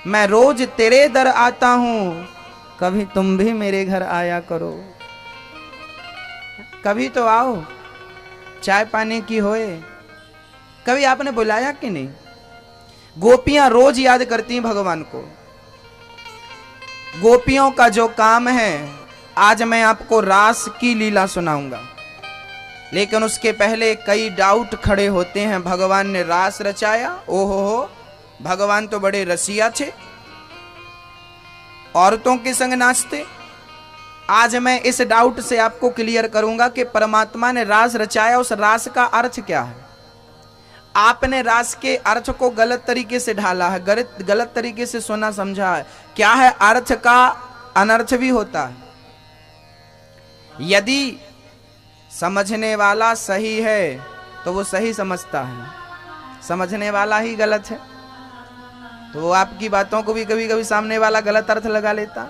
मैं रोज तेरे दर आता हूं, कभी तुम भी मेरे घर आया करो। कभी तो आओ, चाय पानी की होए। कभी आपने बुलाया कि नहीं? गोपियां रोज याद करती हैं भगवान को। गोपियों का जो काम है, आज मैं आपको रास की लीला सुनाऊंगा, लेकिन उसके पहले कई डाउट खड़े होते हैं। भगवान ने रास रचाया, ओहो हो, भगवान तो बड़े रसिया थे, औरतों के संग नाचते। आज मैं इस डाउट से आपको क्लियर करूंगा कि परमात्मा ने रास रचाया, उस रास का अर्थ क्या है। आपने रास के अर्थ को गलत तरीके से ढाला है, गलत तरीके से सुना समझा है। क्या है, अर्थ का अनर्थ भी होता है। यदि समझने वाला सही है तो वो सही समझता है, समझने वाला ही गलत है तो वो आपकी बातों को भी कभी कभी सामने वाला गलत अर्थ लगा लेता।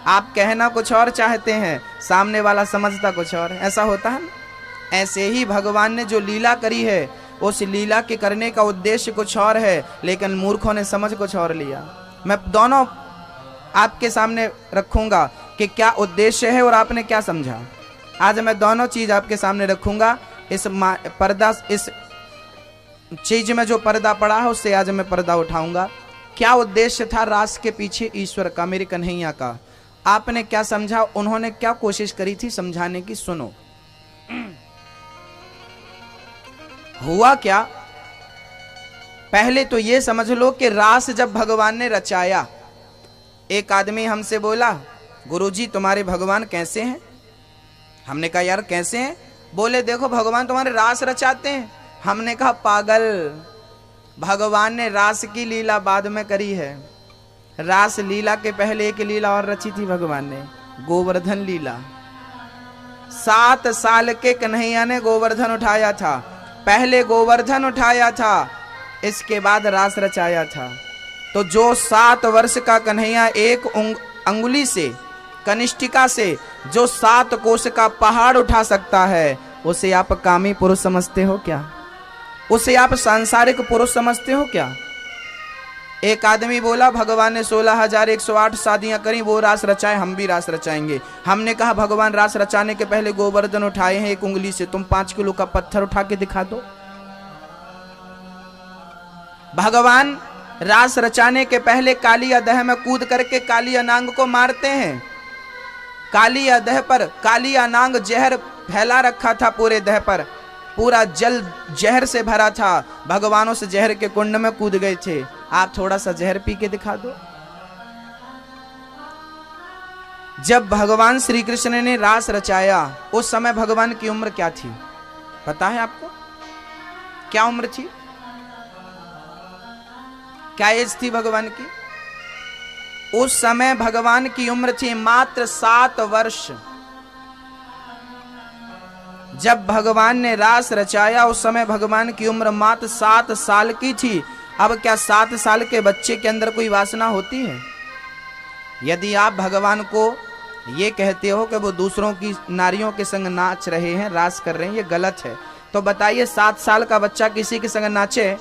आप कहना कुछ और चाहते हैं, सामने वाला समझता कुछ और, ऐसा होता है ना। ऐसे ही भगवान ने जो लीला करी है, उस लीला के करने का उद्देश्य कुछ और है, लेकिन मूर्खों ने समझ कुछ और लिया। मैं दोनों आपके सामने रखूंगा कि क्या उद्देश्य है और आपने क्या समझा। आज मैं दोनों चीज आपके सामने रखूंगा। इस पर्दा, इस चीज में जो पर्दा पड़ा है उससे आज मैं पर्दा उठाऊंगा। क्या उद्देश्य था रास के पीछे ईश्वर का, मेरे कन्हैया का, आपने क्या समझा, उन्होंने क्या कोशिश करी थी समझाने की। सुनो, हुआ क्या। पहले तो ये समझ लो कि रास जब भगवान ने रचाया, एक आदमी हमसे बोला, गुरुजी तुम्हारे भगवान कैसे हैं? हमने कहा यार कैसे हैं? बोले देखो भगवान तुम्हारे रास रचाते हैं। हमने कहा पागल, भगवान ने रास की लीला बाद में करी है। रास लीला के पहले एक लीला और रची थी भगवान ने, गोवर्धन लीला। 7 साल के कन्हैया ने गोवर्धन उठाया था, पहले गोवर्धन उठाया था, इसके बाद रास रचाया था। तो जो 7 वर्ष का कन्हैया एक अंगुली से, कनिष्ठिका से जो 7 कोस का पहाड़ उठा सकता है, उसे आप कामी पुरुष समझते हो क्या? उसे आप सांसारिक पुरुष समझते हो क्या? एक आदमी बोला भगवान ने 16,108 शादियां करी, वो रास रचाए, हम भी रास रचाएंगे। हमने कहा भगवान रास रचाने के पहले गोवर्धन उठाए हैं एक उंगली से, तुम 5 किलो का पत्थर उठा के दिखा दो। भगवान रास रचाने के पहले कालिया दह में कूद करके कालिया नांग को मारते हैं। कालिया दह पर कालिया नांग जहर फैला रखा था, पूरे दह पर पूरा जल जहर से भरा था। भगवान उस जहर के कुंड में कूद गए थे। आप थोड़ा सा जहर पी के दिखा दो। जब भगवान श्री कृष्ण ने रास रचाया, उस समय भगवान की उम्र क्या थी पता है आपको? क्या उम्र थी, क्या एज थी भगवान की? उस समय भगवान की उम्र थी मात्र 7 वर्ष। जब भगवान ने रास रचाया उस समय भगवान की उम्र मात्र 7 साल की थी। अब क्या 7 साल के बच्चे के अंदर कोई वासना होती है? यदि आप भगवान को ये कहते हो कि वो दूसरों की नारियों के संग नाच रहे हैं, रास कर रहे हैं, ये गलत है, तो बताइए 7 साल का बच्चा किसी के संग नाचे?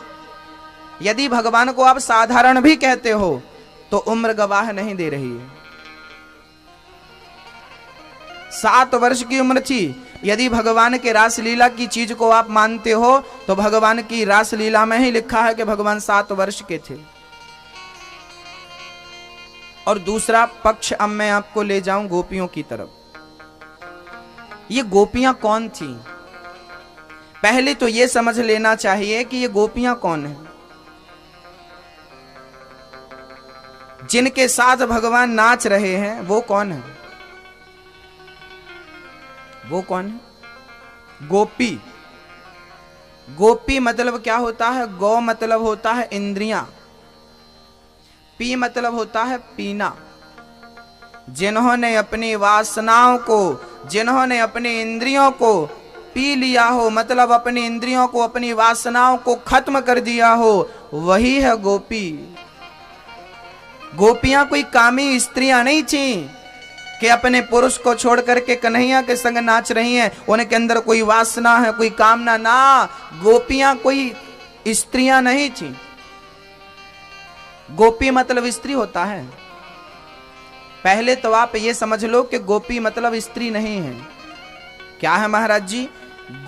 यदि भगवान को आप साधारण भी कहते हो तो उम्र गवाह नहीं दे रही है। 7 वर्ष की उम्र थी। यदि भगवान के रासलीला की चीज को आप मानते हो तो भगवान की रासलीला में ही लिखा है कि भगवान 7 वर्ष के थे। और दूसरा पक्ष अब मैं आपको ले जाऊं गोपियों की तरफ। ये गोपियां कौन थी? पहले तो ये समझ लेना चाहिए कि ये गोपियां कौन है। जिनके साथ भगवान नाच रहे हैं वो कौन है? वो कौन है? गोपी। गोपी मतलब क्या होता है? गौ मतलब होता है इंद्रियां, पी मतलब होता है पीना। जिन्होंने अपनी वासनाओं को, जिन्होंने अपनी इंद्रियों को पी लिया हो, मतलब अपनी इंद्रियों को, अपनी वासनाओं को खत्म कर दिया हो, वही है गोपी। गोपियां कोई कामी स्त्रियां नहीं थी कि अपने पुरुष को छोड़ करके कन्हैया के संग नाच रही हैं, उनके अंदर कोई वासना है, कोई कामना ना। गोपियां कोई स्त्रियां नहीं थी। गोपी मतलब स्त्री होता है? पहले तो आप ये समझ लो कि गोपी मतलब स्त्री नहीं है। क्या है महाराज जी?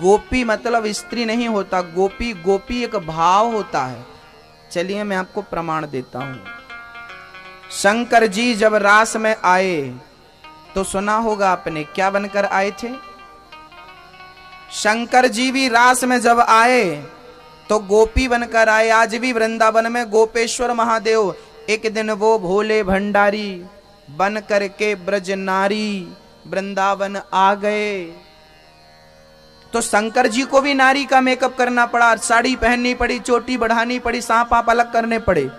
गोपी मतलब स्त्री नहीं होता। गोपी गोपी एक भाव होता है। चलिए मैं आपको प्रमाण देता हूं। शंकर जी जब रास में आए तो सुना होगा आपने, क्या बनकर आए थे? शंकर जी भी रास में जब आए तो गोपी बनकर आए। आज भी वृंदावन में गोपेश्वर महादेव एक दिन वो भोले भंडारी बन करके ब्रज नारी वृंदावन आ गए। तो शंकर जी को भी नारी का मेकअप करना पड़ा, साड़ी पहननी पड़ी, चोटी बढ़ानी पड़ी, सांप आप अलग करने पड़े।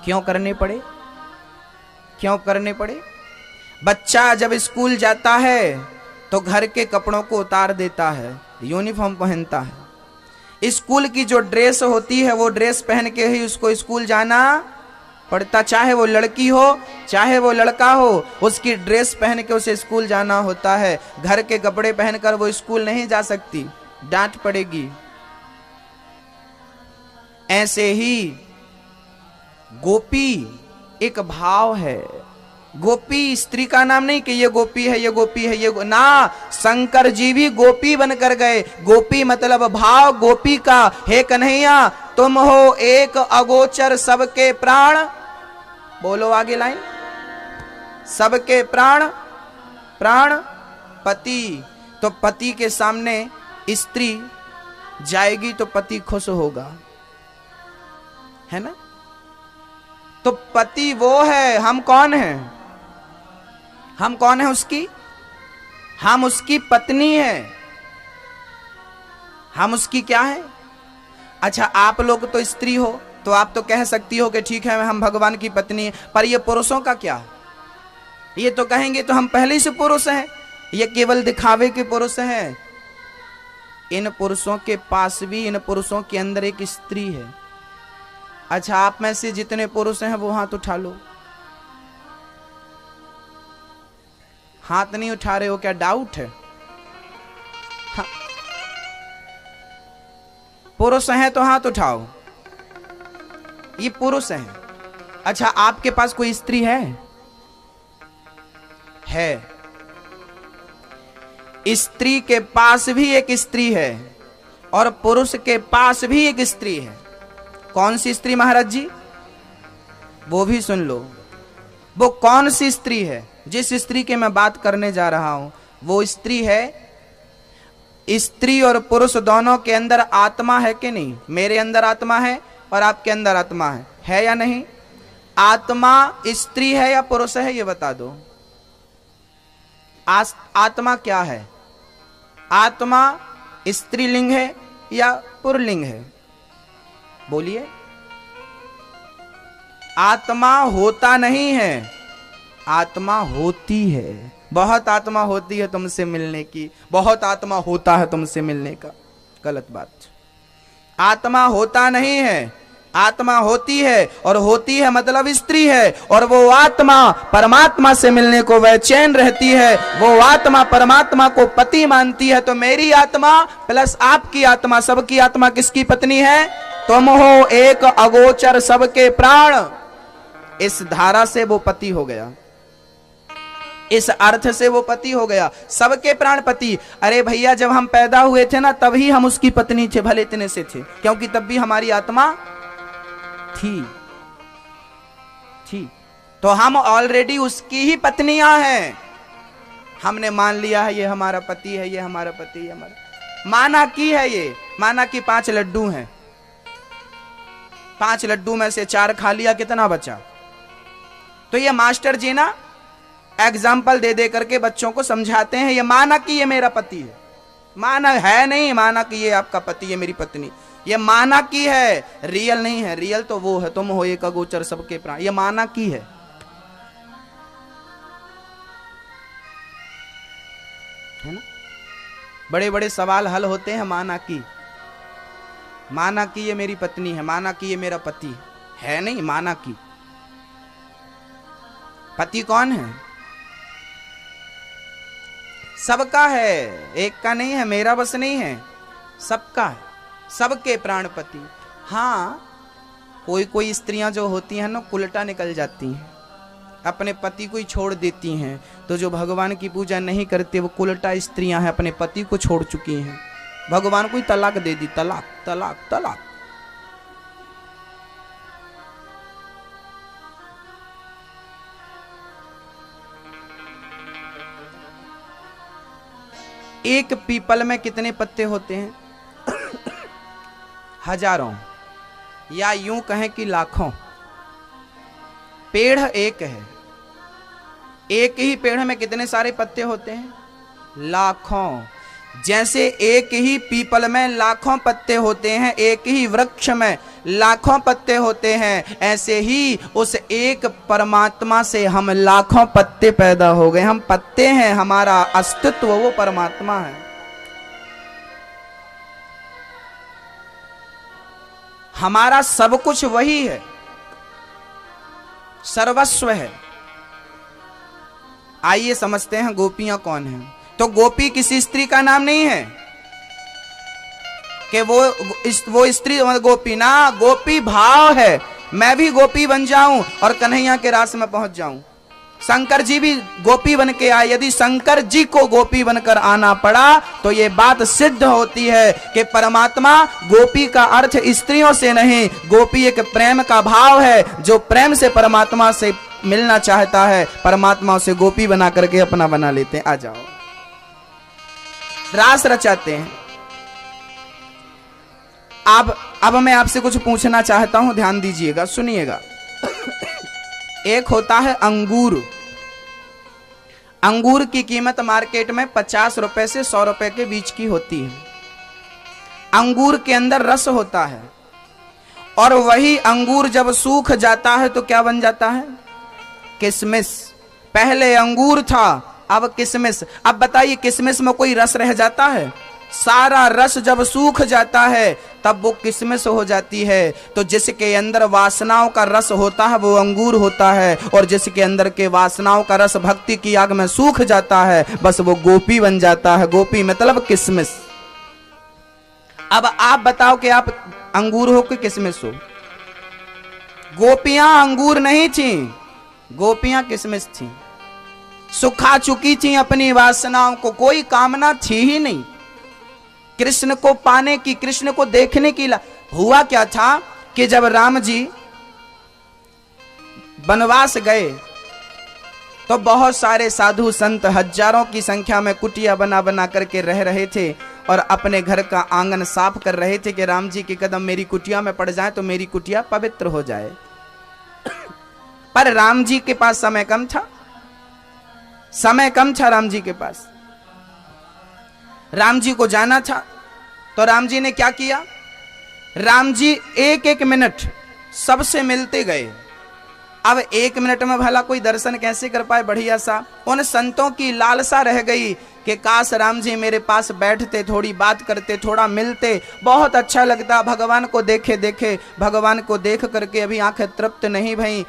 क्यों करने पड़े? क्यों करने पड़े? बच्चा जब स्कूल जाता है तो घर के कपड़ों को उतार देता है, यूनिफॉर्म पहनता है। स्कूल की जो ड्रेस होती है वो ड्रेस पहन के ही उसको स्कूल जाना पड़ता। चाहे वो लड़की हो चाहे वो लड़का हो, उसकी ड्रेस पहन के उसे स्कूल जाना होता है। घर के कपड़े पहनकर वो स्कूल नहीं जा सकती, डांट पड़ेगी। ऐसे ही गोपी एक भाव है। गोपी स्त्री का नाम नहीं कि ये गोपी है, ये गोपी है, ये ना, शंकर जी भी गोपी बनकर गए। गोपी मतलब भाव गोपी का। हे कन्हैया तुम हो एक अगोचर सबके प्राण, बोलो आगे लाइन, सबके प्राण प्राण पति। तो पति के सामने स्त्री जाएगी तो पति खुश होगा, है ना? तो पति वो है, हम कौन हैं? हम कौन है उसकी? हम उसकी पत्नी है। हम उसकी क्या है? अच्छा आप लोग तो स्त्री हो तो आप तो कह सकती हो कि ठीक है हम भगवान की पत्नी है, पर ये पुरुषों का क्या? ये तो कहेंगे तो हम पहले से पुरुष हैं, ये केवल दिखावे के पुरुष हैं। इन पुरुषों के पास भी, इन पुरुषों के अंदर एक स्त्री है। अच्छा आप में से जितने पुरुष हैं वो हाथ उठा लो। हाथ नहीं उठा रहे हो, क्या डाउट है? हाँ। पुरुष हैं तो हाथ उठाओ, ये पुरुष हैं। अच्छा आपके पास कोई स्त्री है? स्त्री के पास भी एक स्त्री है और पुरुष के पास भी एक स्त्री है। कौन सी स्त्री महाराज जी? वो भी सुन लो। वो कौन सी स्त्री है? जिस स्त्री के मैं बात करने जा रहा हूं वो स्त्री है। स्त्री और पुरुष दोनों के अंदर आत्मा है कि नहीं? मेरे अंदर आत्मा है और आपके अंदर आत्मा है या नहीं? आत्मा स्त्री है या पुरुष है, ये बता दो। आत्मा क्या है? आत्मा स्त्रीलिंग है या पुल्लिंग है? बोलिए। आत्मा होता नहीं है, आत्मा होती है। बहुत आत्मा होती है तुमसे मिलने की, बहुत आत्मा होता है तुमसे मिलने का, गलत बात। आत्मा होता नहीं है, आत्मा होती है, और होती है मतलब स्त्री है। और वो आत्मा परमात्मा से मिलने को बेचैन रहती है, वो आत्मा परमात्मा को पति मानती है। तो मेरी आत्मा प्लस आपकी आत्मा, सबकी आत्मा किसकी पत्नी है? तुम हो एक अगोचर सबके प्राण। इस धारा से वो पति हो गया, इस अर्थ से वो पति हो गया, सबके प्राण पति। अरे भैया जब हम पैदा हुए थे ना तभी हम उसकी पत्नी थे, भले इतने से थे, क्योंकि तब भी हमारी आत्मा थी। तो हम ऑलरेडी उसकी ही पत्नियां हैं। हमने मान लिया है ये हमारा पति है, ये हमारा पति है, हमारा माना की है। ये माना कि 5 लड्डू हैं, 5 लड्डू में से 4 खा लिया, कितना बचा? तो ये मास्टर जी ना एग्जाम्पल दे दे करके बच्चों को समझाते हैं। ये माना कि ये मेरा पति है, माना है नहीं, माना कि ये आपका पति है, मेरी पत्नी। ये माना की है, रियल नहीं है। रियल तो वो है, तुम हो एक अगोचर सबके प्राण। ये माना की है ना? बड़े बड़े सवाल हल होते हैं माना की। माना कि ये मेरी पत्नी है, माना कि ये मेरा पति है नहीं, माना कि। पति कौन है? सबका है, एक का नहीं है, मेरा बस नहीं है, सबका है, सबके प्राणपति। हाँ कोई कोई स्त्रियां जो होती हैं ना उल्टा निकल जाती हैं, अपने पति को ही छोड़ देती हैं। तो जो भगवान की पूजा नहीं करते वो उल्टा स्त्रियां हैं, अपने पति को छोड़ चुकी हैं, भगवान को ही तलाक दे दी, तलाक तलाक तलाक। एक पीपल में कितने पत्ते होते हैं? हजारों, या यूं कहें कि लाखों। पेड़ एक है, एक ही पेड़ में कितने सारे पत्ते होते हैं? लाखों। जैसे एक ही पीपल में लाखों पत्ते होते हैं, एक ही वृक्ष में लाखों पत्ते होते हैं, ऐसे ही उस एक परमात्मा से हम लाखों पत्ते पैदा हो गए। हम पत्ते हैं, हमारा अस्तित्व वो परमात्मा है। हमारा सब कुछ वही है, सर्वस्व है। आइए समझते हैं गोपियां कौन हैं। तो गोपी किसी स्त्री का नाम नहीं है कि वो स्त्री गोपी ना, गोपी भाव है। मैं भी गोपी बन जाऊं और कन्हैया के रास में पहुंच जाऊं। शंकर जी भी गोपी बन के आए। यदि शंकर जी को गोपी बनकर आना पड़ा तो ये बात सिद्ध होती है कि परमात्मा, गोपी का अर्थ स्त्रियों से नहीं, गोपी एक प्रेम का भाव है। जो प्रेम से परमात्मा से मिलना चाहता है, परमात्मा उसे गोपी बना करके अपना बना लेते हैं। आ जाओ, रास रचाते हैं। अब मैं आपसे कुछ पूछना चाहता हूं, ध्यान दीजिएगा, सुनिएगा। एक होता है अंगूर। अंगूर की कीमत मार्केट में 50 रुपए से 100 रुपए के बीच की होती है। अंगूर के अंदर रस होता है, और वही अंगूर जब सूख जाता है तो क्या बन जाता है? किशमिश। पहले अंगूर था, अब किशमिश। अब बताइए, किशमिश में कोई रस रह जाता है? सारा रस जब सूख जाता है तब वो किशमिश हो जाती है। तो जिसके अंदर वासनाओं का रस होता है वो अंगूर होता है, और जिसके अंदर के वासनाओं का रस भक्ति की आग में सूख जाता है, बस वो गोपी बन जाता है। गोपी मतलब किशमिश। अब आप बताओ कि आप अंगूर हो कि किशमिश हो? गोपियां अंगूर नहीं थी, गोपियां किशमिश थी। सुखा चुकी थी अपनी वासनाओं को, कोई कामना थी ही नहीं कृष्ण को पाने की, कृष्ण को देखने की। हुआ क्या था कि जब राम जी वनवास गए तो बहुत सारे साधु संत हजारों की संख्या में कुटिया बना बना करके रह रहे थे और अपने घर का आंगन साफ कर रहे थे कि राम जी के कदम मेरी कुटिया में पड़ जाए तो मेरी कुटिया पवित्र हो जाए। पर राम जी के पास समय कम था, समय कम था राम जी के पास। राम जी को जाना था तो राम जी ने क्या किया? राम जी एक एक मिनट सबसे मिलते गए। अब एक मिनट में भला कोई दर्शन कैसे कर पाए बढ़िया सा? उन संतों की लालसा रह गई कि काश राम जी मेरे पास बैठते, थोड़ी बात करते, थोड़ा मिलते, बहुत अच्छा लगता। भगवान को देखे देखे, भगवान को देख करके अभी आंखें तृप्त नहीं भई।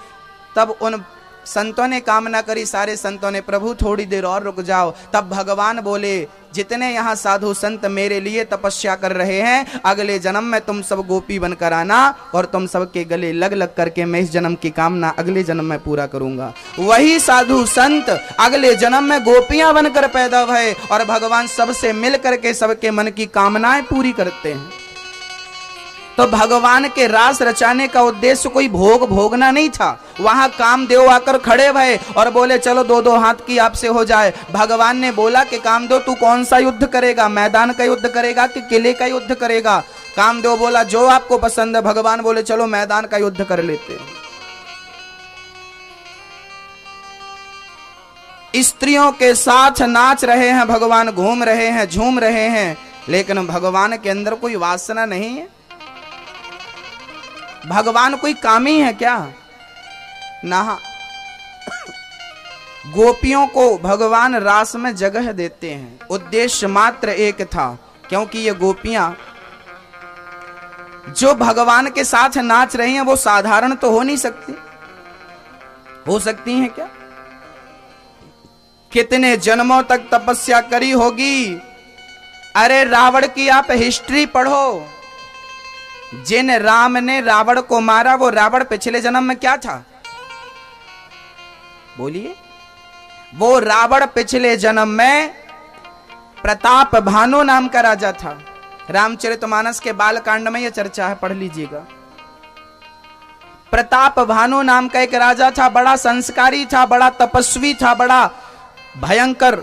तब उन संतों ने कामना करी, सारे संतों ने, प्रभु थोड़ी देर और रुक जाओ। तब भगवान बोले, जितने यहाँ साधु संत मेरे लिए तपस्या कर रहे हैं, अगले जन्म में तुम सब गोपी बनकर आना और तुम सबके गले लग लग करके मैं इस जन्म की कामना अगले जन्म में पूरा करूंगा। वही साधु संत अगले जन्म में गोपियां बनकर पैदा भये और भगवान सबसे मिल करके सबके मन की कामनाएं पूरी करते हैं। तो भगवान के रास रचाने का उद्देश्य कोई भोग भोगना नहीं था। वहां कामदेव आकर खड़े भये और बोले चलो दो दो हाथ की आपसे हो जाए। भगवान ने बोला कि कामदेव तू कौन सा युद्ध करेगा, मैदान का युद्ध करेगा कि किले का युद्ध करेगा? कामदेव बोला जो आपको पसंद है। भगवान बोले चलो मैदान का युद्ध कर लेते हैं। स्त्रियों के साथ नाच रहे हैं भगवान, घूम रहे हैं, झूम रहे हैं, लेकिन भगवान के अंदर कोई वासना नहीं है। भगवान कोई कामी है क्या? ना। गोपियों को भगवान रास में जगह देते हैं, उद्देश्य मात्र एक था, क्योंकि ये गोपियां जो भगवान के साथ नाच रही हैं वो साधारण तो हो नहीं सकती। हो सकती हैं क्या? कितने जन्मों तक तपस्या करी होगी। अरे रावण की आप हिस्ट्री पढ़ो, जिन राम ने रावण को मारा वो रावण पिछले जन्म में क्या था? बोलिए। वो रावण पिछले जन्म में प्रताप भानु नाम का राजा था। रामचरितमानस के बालकांड में यह चर्चा है, पढ़ लीजिएगा। प्रताप भानु नाम का एक राजा था, बड़ा संस्कारी था, बड़ा तपस्वी था, बड़ा भयंकर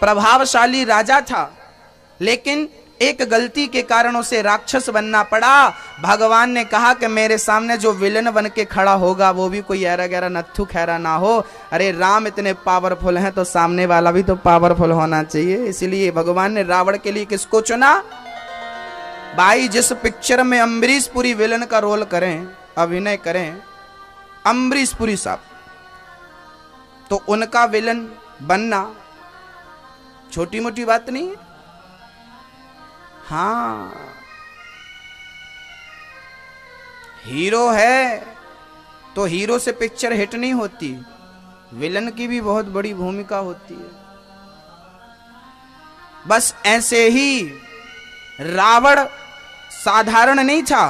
प्रभावशाली राजा था। लेकिन एक गलती के कारण उसे राक्षस बनना पड़ा। भगवान ने कहा कि मेरे सामने जो विलन बन के खड़ा होगा वो भी कोई ऐरा गैरा नत्थु खैरा ना हो। अरे राम इतने पावरफुल हैं तो सामने वाला भी तो पावरफुल होना चाहिए। इसलिए भगवान ने रावण के लिए किसको चुना? भाई, जिस पिक्चर में अम्बरीश पुरी विलन का रोल करें, अभिनय करें, अम्बरीश पुरी साहब, तो उनका विलन बनना छोटी मोटी बात नहीं है। हाँ, हीरो है तो हीरो से पिक्चर हिट नहीं होती, विलन की भी बहुत बड़ी भूमिका होती है। बस ऐसे ही रावण साधारण नहीं था,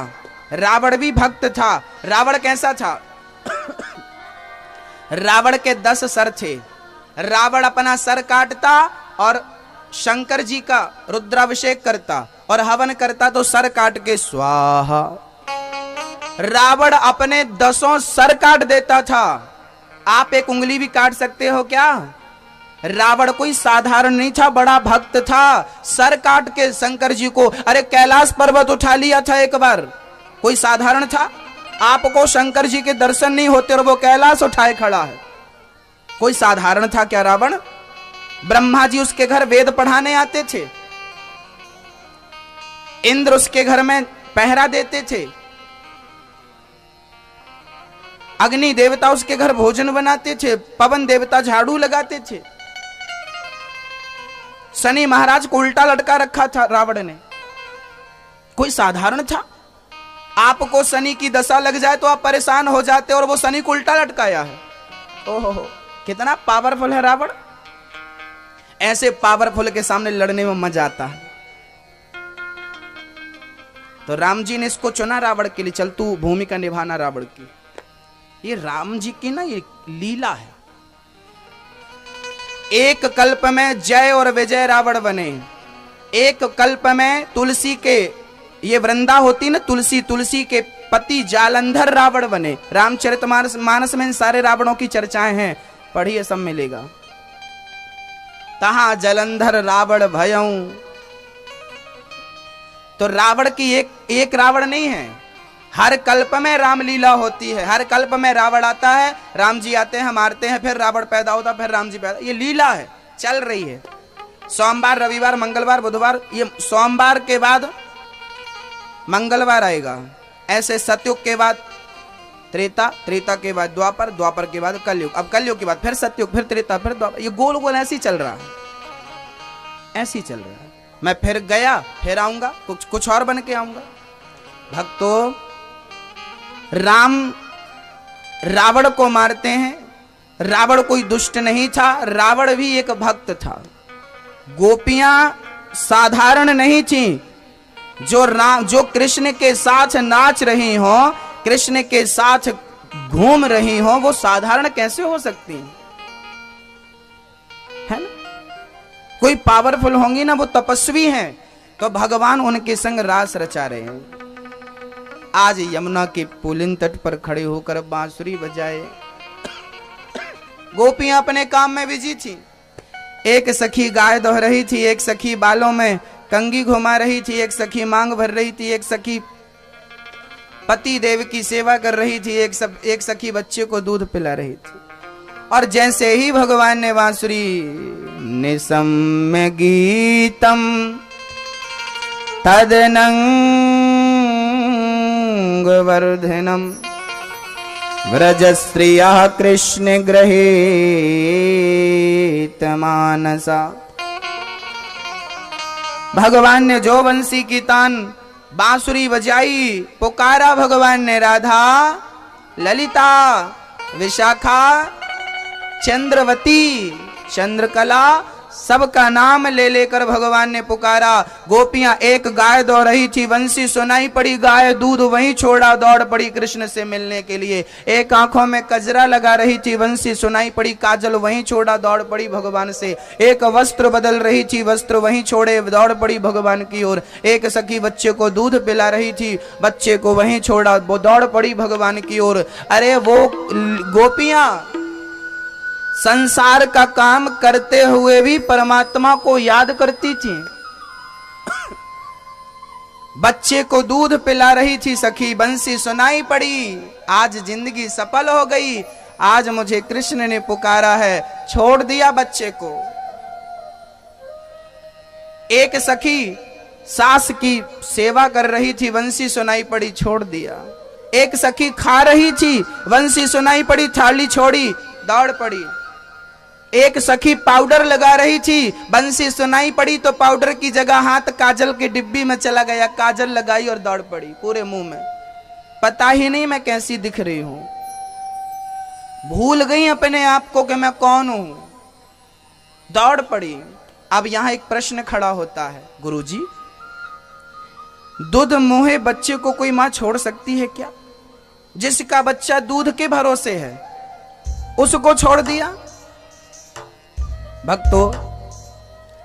रावण भी भक्त था। रावण कैसा था? रावण के 10 सर थे। रावण अपना सर काटता और शंकर जी का रुद्राभिषेक करता और हवन करता तो सर काट के स्वाहा। रावण अपने 10 सर काट देता था। आप एक उंगली भी काट सकते हो क्या? रावण कोई साधारण नहीं था, बड़ा भक्त था। सर काट के शंकर जी को, अरे कैलाश पर्वत उठा लिया था एक बार, कोई साधारण था? आपको शंकर जी के दर्शन नहीं होते और वो कैलाश उठाए खड़ा है, कोई साधारण था क्या रावण? ब्रह्मा जी उसके घर वेद पढ़ाने आते थे, इंद्र उसके घर में पहरा देते थे, अग्नि देवता उसके घर भोजन बनाते थे, पवन देवता झाड़ू लगाते थे, शनि महाराज को उल्टा लटका रखा था रावण ने, कोई साधारण था? आपको शनि की दशा लग जाए तो आप परेशान हो जाते और वो शनि को उल्टा लटकाया है। ओहो, कितना पावरफुल है रावण। ऐसे पावरफुल के सामने लड़ने में मजा आता है। तो राम जी ने इसको चुना रावण के लिए, चल तू भूमिका निभाना रावण की। ये राम जी की ना ये लीला है। एक कल्प में जय और विजय रावण बने, एक कल्प में तुलसी के, ये वृंदा होती ना तुलसी, तुलसी के पति जालंधर रावण बने। रामचरितमानस में इन सारे रावणों की चर्चाएं हैं, पढ़िए, सब मिलेगा। तहां जलंधर रावण भयऊ। तो रावण की एक रावण नहीं है, हर कल्प में रामलीला होती है। हर कल्प में रावण आता है, राम जी आते हैं, मारते हैं, फिर रावण पैदा होता, फिर राम जी पैदा। ये लीला है, चल रही है। सोमवार, रविवार, मंगलवार, बुधवार, ये सोमवार के बाद मंगलवार आएगा। ऐसे सतयुग के बाद त्रेता, त्रेता के बाद द्वापर, द्वापर के बाद कलयुग, अब कलयुग के बाद फिर सतयुग, फिर त्रेता, फिर द्वापर। ये गोल गोल ऐसे ही चल रहा है, ऐसे ही चल रहा है। मैं फिर गया, फिर आऊंगा, कुछ और बन के आऊंगा। भक्तों, राम रावण को मारते हैं। रावण कोई दुष्ट नहीं था, रावण भी एक भक्त था। गोपियां साधारण नहीं थीं, जो कृष्ण के साथ नाच रही हो, कृष्ण के साथ घूम रही हो, वो साधारण कैसे हो सकती हैं? है ना? कोई पावरफुल होंगी ना, वो तपस्वी हैं, तो भगवान उनके संग रास रचा रहे हैं। आज यमुना के पुलिन तट पर खड़े होकर बांसुरी बजाए। गोपियां अपने काम में बिजी थी। एक सखी गाय दोह रही थी, एक सखी बालों में कंगी घुमा रही थी, एक सखी मांग भर रही थी, एक सखी पति देव की सेवा कर रही थी, एक सखी बच्चे को दूध पिला रही थी। और जैसे ही भगवान ने बांसुरी निसम्य गीतम तदनंग वर्धनम व्रजस्त्रिया कृष्ण गृहीत मानसा। भगवान ने जो बंसी की तान बांसुरी बजाई, पुकारा भगवान ने राधा, ललिता, विशाखा, चंद्रवती, चंद्रकला, सबका नाम ले लेकर भगवान ने पुकारा। गोपियां, एक गाय दौड़ रही थी, बंसी सुनाई पड़ी, गाय दूध वहीं छोड़ा, दौड़ पड़ी कृष्ण से मिलने के लिए। एक आंखों में कजरा लगा रही थी, बंसी सुनाई पड़ी, काजल वहीं छोड़ा, दौड़ पड़ी भगवान से। एक वस्त्र बदल रही थी, वस्त्र वहीं छोड़े, दौड़ पड़ी भगवान की ओर। एक सखी बच्चे को दूध पिला रही थी, बच्चे को वहीं छोड़ा, वो दौड़ पड़ी भगवान की ओर। अरे वो गोपियां संसार का काम करते हुए भी परमात्मा को याद करती थी। बच्चे को दूध पिला रही थी सखी, बंसी सुनाई पड़ी, आज जिंदगी सफल हो गई, आज मुझे कृष्ण ने पुकारा है, छोड़ दिया बच्चे को। एक सखी सास की सेवा कर रही थी, बंसी सुनाई पड़ी, छोड़ दिया। एक सखी खा रही थी, बंसी सुनाई पड़ी, थाली छोड़ी, दौड़ पड़ी। एक सखी पाउडर लगा रही थी, बंसी सुनाई पड़ी तो पाउडर की जगह हाथ काजल की डिब्बी में चला गया, काजल लगाई और दौड़ पड़ी पूरे मुंह में। पता ही नहीं मैं कैसी दिख रही हूं, भूल गई अपने आप को कि मैं कौन हूं, दौड़ पड़ी। अब यहां एक प्रश्न खड़ा होता है, गुरुजी दूध मुहे बच्चे को कोई मां छोड़ सकती है क्या? जिसका बच्चा दूध के भरोसे है उसको छोड़ दिया। भक्तों,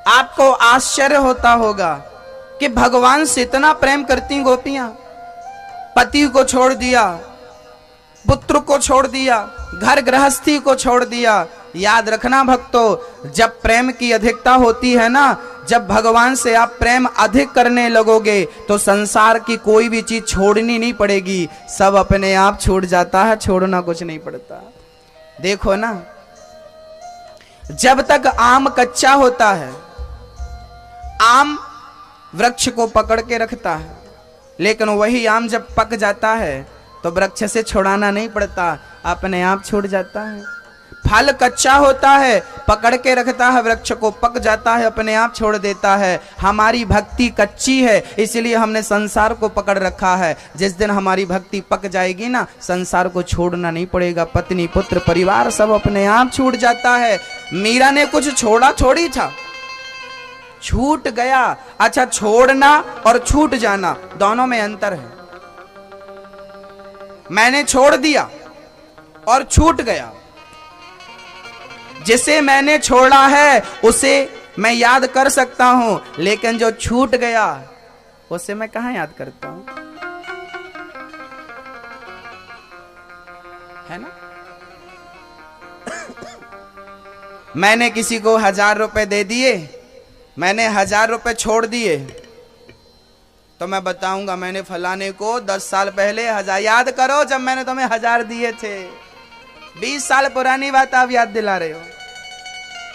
आपको आश्चर्य होता होगा कि भगवान से इतना प्रेम करती गोपियां, पति को छोड़ दिया, पुत्र को छोड़ दिया, घर गृहस्थी को छोड़ दिया। याद रखना भक्तों, जब प्रेम की अधिकता होती है ना, जब भगवान से आप प्रेम अधिक करने लगोगे तो संसार की कोई भी चीज छोड़नी नहीं पड़ेगी, सब अपने आप छूट जाता है, छोड़ना कुछ नहीं पड़ता। देखो ना, जब तक आम कच्चा होता है, आम वृक्ष को पकड़ के रखता है, लेकिन वही आम जब पक जाता है तो वृक्ष से छुड़ाना नहीं पड़ता, अपने आप छूट जाता है। फल कच्चा होता है, पकड़ के रखता है वृक्ष को, पक जाता है, अपने आप छोड़ देता है। हमारी भक्ति कच्ची है, इसलिए हमने संसार को पकड़ रखा है। जिस दिन हमारी भक्ति पक जाएगी ना, संसार को छोड़ना नहीं पड़ेगा, पत्नी पुत्र परिवार सब अपने आप छूट जाता है। मीरा ने कुछ छोड़ा थोड़ी था, छूट गया। अच्छा, छोड़ना और छूट जाना दोनों में अंतर है। मैंने छोड़ दिया और छूट गया। जिसे मैंने छोड़ा है उसे मैं याद कर सकता हूं, लेकिन जो छूट गया उसे मैं कहां याद करता हूं, है ना। मैंने किसी को 1000 रुपए दे दिए, मैंने 1000 रुपए छोड़ दिए, तो मैं बताऊंगा मैंने फलाने को 10 साल पहले 1000, याद करो जब मैंने तुम्हें 1000 दिए थे। 20 साल पुरानी बात आप याद दिला रहे हो,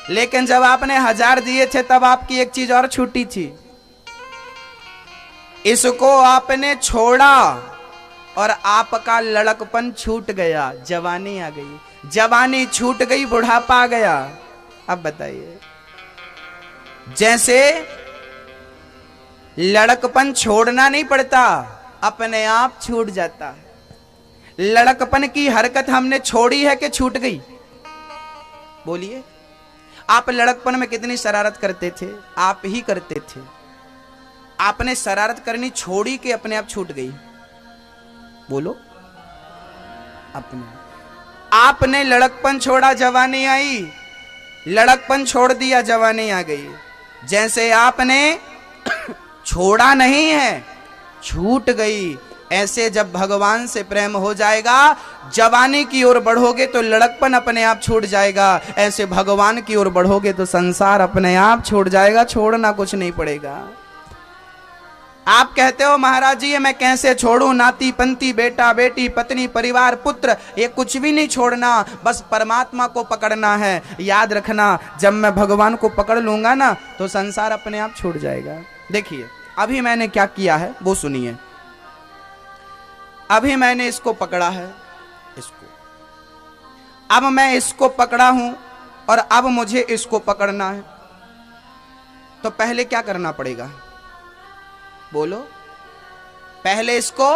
लेकिन जब आपने 1000 दिए थे तब आपकी एक चीज और छूटी थी। इसको आपने छोड़ा और आपका लड़कपन छूट गया, जवानी आ गई। जवानी छूट गई, बुढ़ापा आ गया। अब बताइए, जैसे लड़कपन छोड़ना नहीं पड़ता, अपने आप छूट जाता है। लड़कपन की हरकत हमने छोड़ी है कि छूट गई? बोलिए, आप लड़कपन में कितनी शरारत करते थे? आप ही करते थे। आपने शरारत करनी छोड़ी कि अपने आप छूट गई? बोलो, अपने। आपने लड़कपन छोड़ा, जवानी आई, लड़कपन छोड़ दिया, जवानी आ गई। जैसे आपने छोड़ा नहीं है, छूट गई। ऐसे जब भगवान से प्रेम हो जाएगा, जवानी की ओर बढ़ोगे तो लड़कपन अपने आप छूट जाएगा। ऐसे भगवान की ओर बढ़ोगे तो संसार अपने आप छूट जाएगा, छोड़ना कुछ नहीं पड़ेगा। आप कहते हो महाराज जी मैं कैसे छोड़ूं, नाती पंती, बेटा बेटी, पत्नी परिवार पुत्र, ये कुछ भी नहीं छोड़ना, बस परमात्मा को पकड़ना है। याद रखना, जब मैं भगवान को पकड़ लूंगा ना तो संसार अपने आप छूट जाएगा। देखिए अभी मैंने क्या किया है वो सुनिए। अभी मैंने इसको पकड़ा है, इसको, अब मैं इसको पकड़ा हूं और अब मुझे इसको पकड़ना है, तो पहले क्या करना पड़ेगा? बोलो, पहले इसको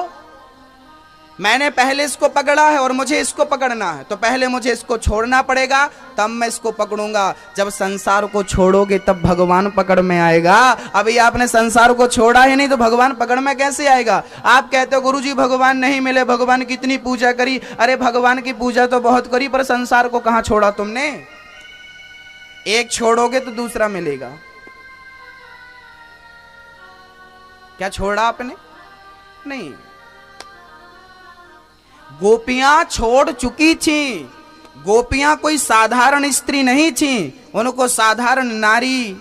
मैंने पहले इसको पकड़ा है और मुझे इसको पकड़ना है, तो पहले मुझे इसको छोड़ना पड़ेगा, तब मैं इसको पकड़ूंगा। जब संसार को छोड़ोगे तब भगवान पकड़ में आएगा। अभी आपने संसार को छोड़ा ही नहीं तो भगवान पकड़ में कैसे आएगा? आप कहते हो गुरुजी भगवान नहीं मिले, भगवान कितनी पूजा करी। अरे भगवान की पूजा तो बहुत करी, पर संसार को कहां छोड़ा तुमने? एक छोड़ोगे तो दूसरा मिलेगा। क्या छोड़ा आपने? नहीं। गोपियां छोड़ चुकी थी। गोपियां कोई साधारण स्त्री नहीं थी, उनको साधारण नारी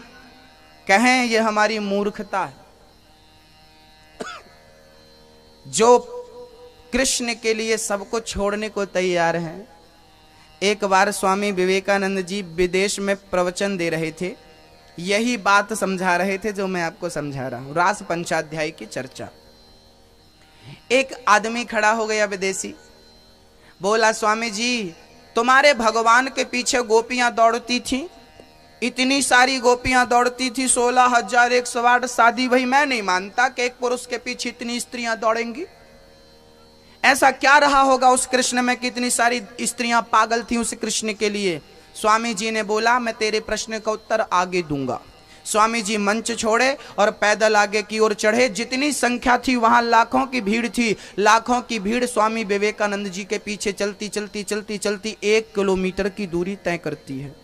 कहें ये हमारी मूर्खता है। जो कृष्ण के लिए सब कुछ छोड़ने को तैयार हैं। एक बार स्वामी विवेकानंद जी विदेश में प्रवचन दे रहे थे, यही बात समझा रहे थे जो मैं आपको समझा रहा हूं, रास पंचाध्याय की चर्चा। एक आदमी खड़ा हो गया विदेशी, बोला स्वामी जी तुम्हारे भगवान के पीछे गोपियां दौड़ती थी, इतनी सारी गोपियां दौड़ती थी, 16,108 शादी भई। मैं नहीं मानता कि एक पुरुष के पीछे इतनी स्त्रियां दौड़ेंगी। ऐसा क्या रहा होगा उस कृष्ण में कि इतनी सारी स्त्रियां पागल थी उस कृष्ण के लिए? स्वामी जी ने बोला मैं तेरे प्रश्न का उत्तर आगे दूंगा। स्वामी जी मंच छोड़े और पैदल आगे की ओर चढ़े। जितनी संख्या थी वहां लाखों की भीड़ थी। लाखों की भीड़ स्वामी विवेकानंद जी के पीछे चलती चलती चलती चलती 1 किलोमीटर की दूरी तय करती है।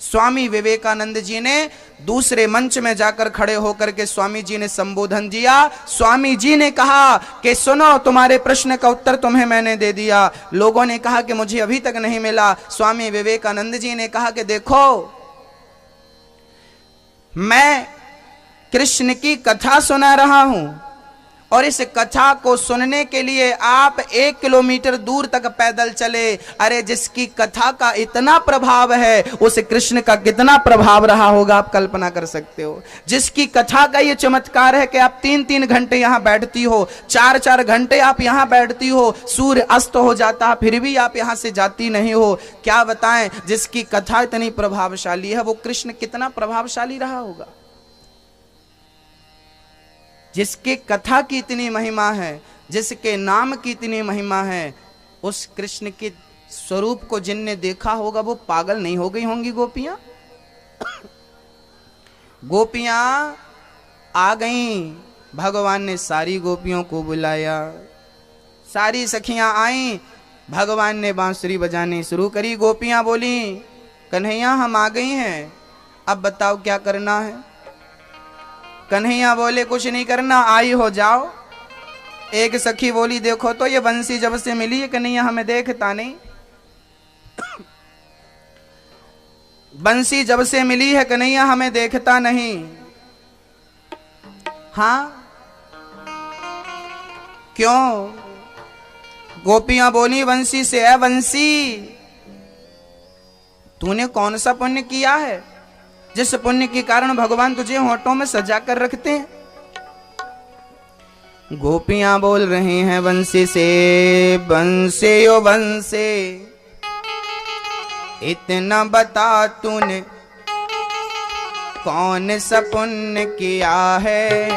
स्वामी विवेकानंद जी ने दूसरे मंच में जाकर खड़े होकर के स्वामी जी ने संबोधन दिया। स्वामी जी ने कहा कि सुनो तुम्हारे प्रश्न का उत्तर तुम्हें मैंने दे दिया। लोगों ने कहा कि मुझे अभी तक नहीं मिला। स्वामी विवेकानंद जी ने कहा कि देखो मैं कृष्ण की कथा सुना रहा हूं और इस कथा को सुनने के लिए आप 1 किलोमीटर दूर तक पैदल चले। अरे जिसकी कथा का इतना प्रभाव है उस कृष्ण का कितना प्रभाव रहा होगा आप कल्पना कर सकते हो। जिसकी कथा का ये चमत्कार है कि आप 3-3 घंटे यहां बैठती हो, 4-4 घंटे आप यहां बैठती हो, सूर्य अस्त हो जाता फिर भी आप यहां से जाती नहीं हो। क्या बताएं, जिसकी कथा इतनी प्रभावशाली है वो कृष्ण कितना प्रभावशाली रहा होगा। जिसके कथा की इतनी महिमा है, जिसके नाम की इतनी महिमा है, उस कृष्ण के स्वरूप को जिनने देखा होगा वो पागल नहीं हो गई होंगी गोपियां? गोपियां आ गईं, भगवान ने सारी गोपियों को बुलाया, सारी सखियां आईं, भगवान ने बांसुरी बजानी शुरू करी। गोपियां बोली कन्हैया हम आ गई हैं, अब बताओ क्या करना है? कन्हैया बोले कुछ नहीं करना, आई हो जाओ। एक सखी बोली देखो तो ये बंसी जब से मिली है कन्हैया हमें देखता नहीं। बंसी जब से मिली है कन्हैया हमें देखता नहीं। हाँ क्यों? गोपियां बोली बंसी से, है बंसी तूने कौन सा पुण्य किया है जिस पुण्य के कारण भगवान तुझे होठों में सजा कर रखते हैं? गोपियां बोल रही हैं बंसी से, बंसे ओ बंसे इतना बता तूने कौन सा पुण्य किया है?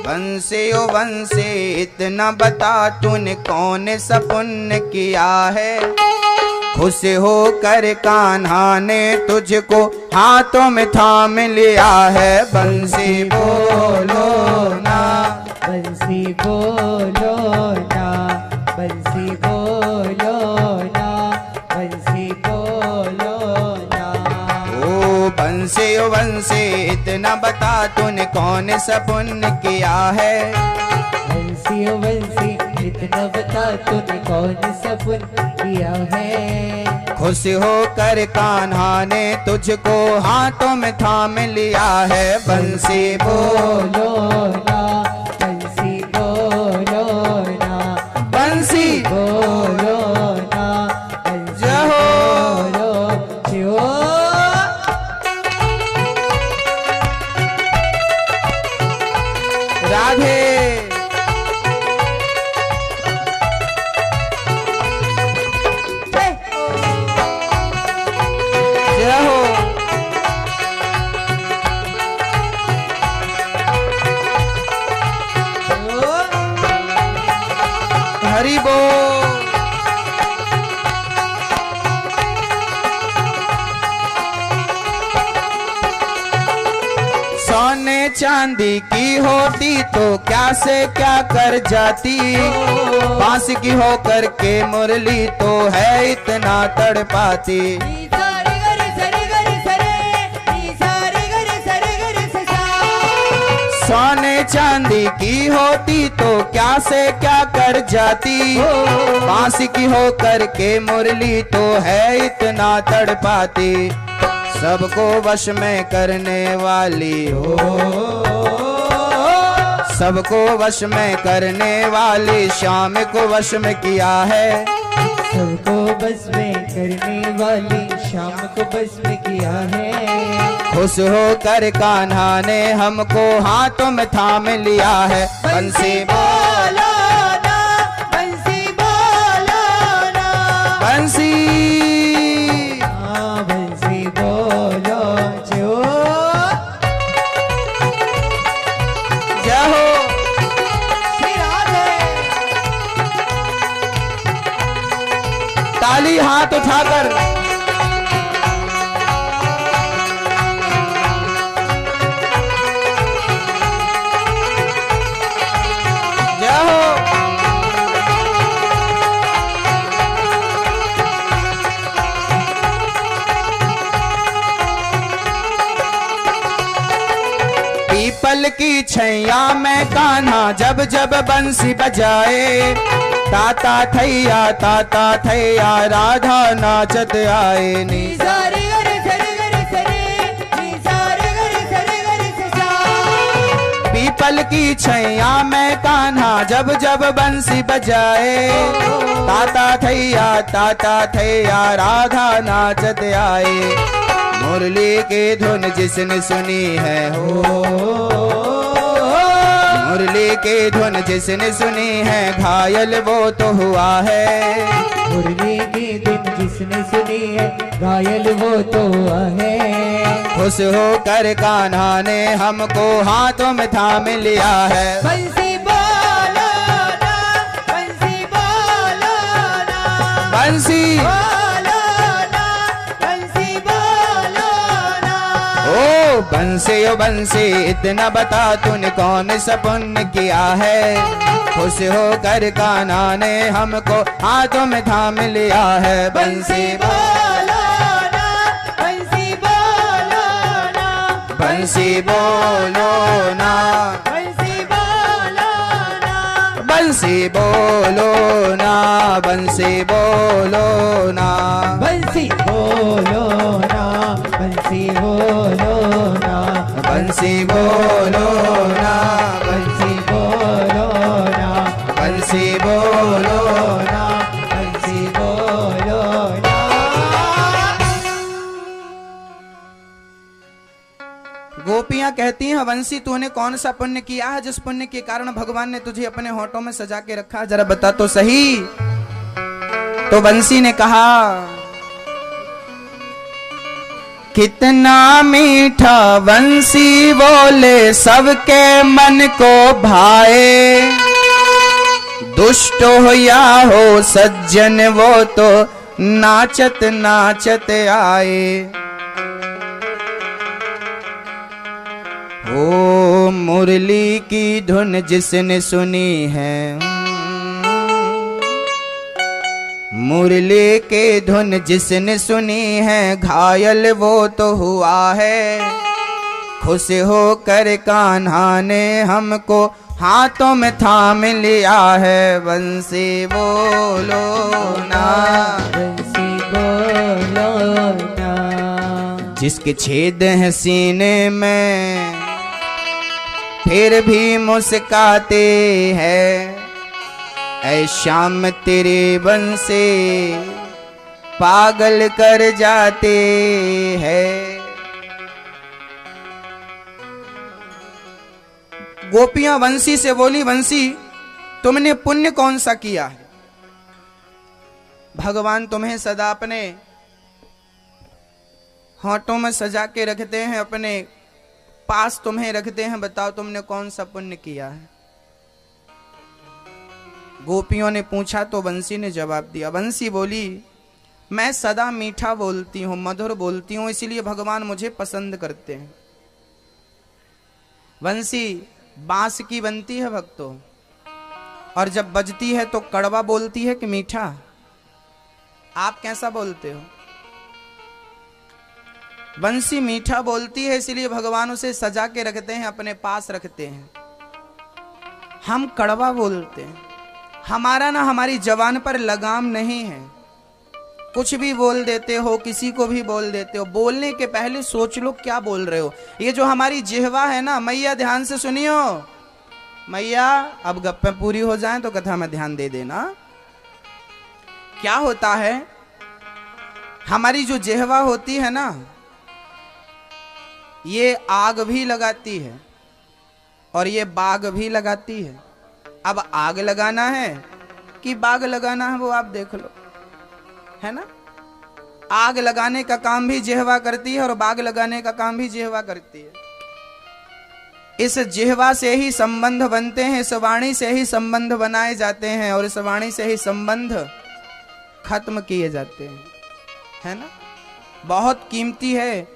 बंसे ओ बंसे इतना बता तूने कौन सा पुण्य किया है? खुश होकर कान्हा ने तुझको हाथों में थाम लिया है। बंसी बोलो ना, बंसी बोलो ना, बंसी बोलो ना, बंसी बोलो ना। ओ बंसी इतना बता तूने कौन सा पुण्य किया है? बंसी ओ बंसी इतना बता तूने कौन सा पुण्य किया है? खुश होकर कान्हा ने तुझको हाथों में थाम लिया है। बंसी बोलो ना, बंसी बोलो ना, बंसी बोलो ना, बंसी बोलो क्यों? राधे चांदी की होती तो क्या से क्या कर जाती, बांस की होकर के मुरली तो है इतना तड़पाती। सोने चांदी की होती तो क्या से क्या कर जाती, बांस की होकर के मुरली तो है इतना तड़पाती। सबको वश में करने वाली हो, सबको वश में करने वाली शाम को वश में किया है। सबको बस में करने वाली शाम को बस में किया है। खुश होकर कान्हा ने हमको हाथों में थाम लिया है। बंसी बोलो ना, बंसी बोलो ना, बंसी बंसी बोलो जो। जय हो। ताली हाथ उठाकर जय हो। पीपल की छैया में कान्हा जब जब बंसी बजाए, ताता थैया राधा नाचत आए नी। पीपल की छैया में कान्हा जब जब बंसी बजाए, ताता थैया राधा नाचत आए। मुरली की धुन जिसने सुनी है हो, मुरली की धुन जिसने सुनी है घायल वो तो हुआ है। मुरली की धुन जिसने सुनी है घायल वो तो हुआ है। खुश होकर कान्हा ने हमको हाथों में थाम लिया है। बंसी बोलो ना, बंसी बोलो ना, बंसी बोलो ना, बंसी बोलो ना। ओ बंसी ओ बंसी इतना बता तूने कौन सा पुण्य किया है। खुश होकर कान्हा ने हमको हाथों में थाम लिया है। बंसी बोलो ना, बंसी बोलो ना, बंसी बोलो ना, बंसी बोलो ना, बंसी बोलो ना, बंसी बोलो ना। बंसी बोलो ना, बंसी बोलो ना, बंसी बोलो ना, बंसी बोलो ना, बंसी बोलो ना, बंसी बोलो ना। गोपियां कहती हैं बंसी तूने कौन सा पुण्य किया है जिस पुण्य के कारण भगवान ने तुझे अपने होठों में सजा के रखा, जरा बता तो सही। तो बंसी ने कहा कितना मीठा बंसी बोले सबके मन को भाए, दुष्ट हो या हो सज्जन वो तो नाचत नाचत आए। ओ मुरली की धुन जिसने सुनी है, मुरली के धुन जिसने सुनी है घायल वो तो हुआ है। खुश होकर कान्हा ने हमको हाथों में थाम लिया है। बंसी बोलो ना, बंसी बोलो ना, जिसके छेद हैं सीने में फिर भी मुस्काते हैं, ऐ श्याम तेरे बंसे पागल कर जाते हैं। गोपियां बंसी से बोली बंसी तुमने पुण्य कौन सा किया है, भगवान तुम्हें सदा अपने होठों में सजा के रखते हैं, अपने पास तुम्हें रखते हैं, बताओ तुमने कौन सा पुण्य किया है। गोपियों ने पूछा तो बंसी ने जवाब दिया। बंसी बोली मैं सदा मीठा बोलती हूँ, मधुर बोलती हूँ, इसीलिए भगवान मुझे पसंद करते हैं। बंसी बांस की बनती है भक्तों, और जब बजती है तो कड़वा बोलती है कि मीठा? आप कैसा बोलते हो? बंसी मीठा बोलती है, इसलिए भगवान उसे सजा के रखते हैं, अपने पास रखते हैं। हम कड़वा बोलते हैं। हमारा ना हमारी जबान पर लगाम नहीं है, कुछ भी बोल देते हो, किसी को भी बोल देते हो। बोलने के पहले सोच लो क्या बोल रहे हो। ये जो हमारी जिह्वा है ना, मैया ध्यान से सुनियो, मैया अब गप्पें पूरी हो जाएं तो कथा में ध्यान दे देना। क्या होता है, हमारी जो जिह्वा होती है ना, ये आग भी लगाती है और ये बाग भी लगाती है। अब आग लगाना है कि बाग लगाना है वो आप देख लो, है ना। आग लगाने का काम भी जिह्वा करती है और बाग लगाने का काम भी जिह्वा करती है। इस जिह्वा से ही संबंध बनते हैं, इस वाणी से ही संबंध बनाए जाते हैं और इस वाणी से ही संबंध खत्म किए जाते हैं, है ना। बहुत कीमती है।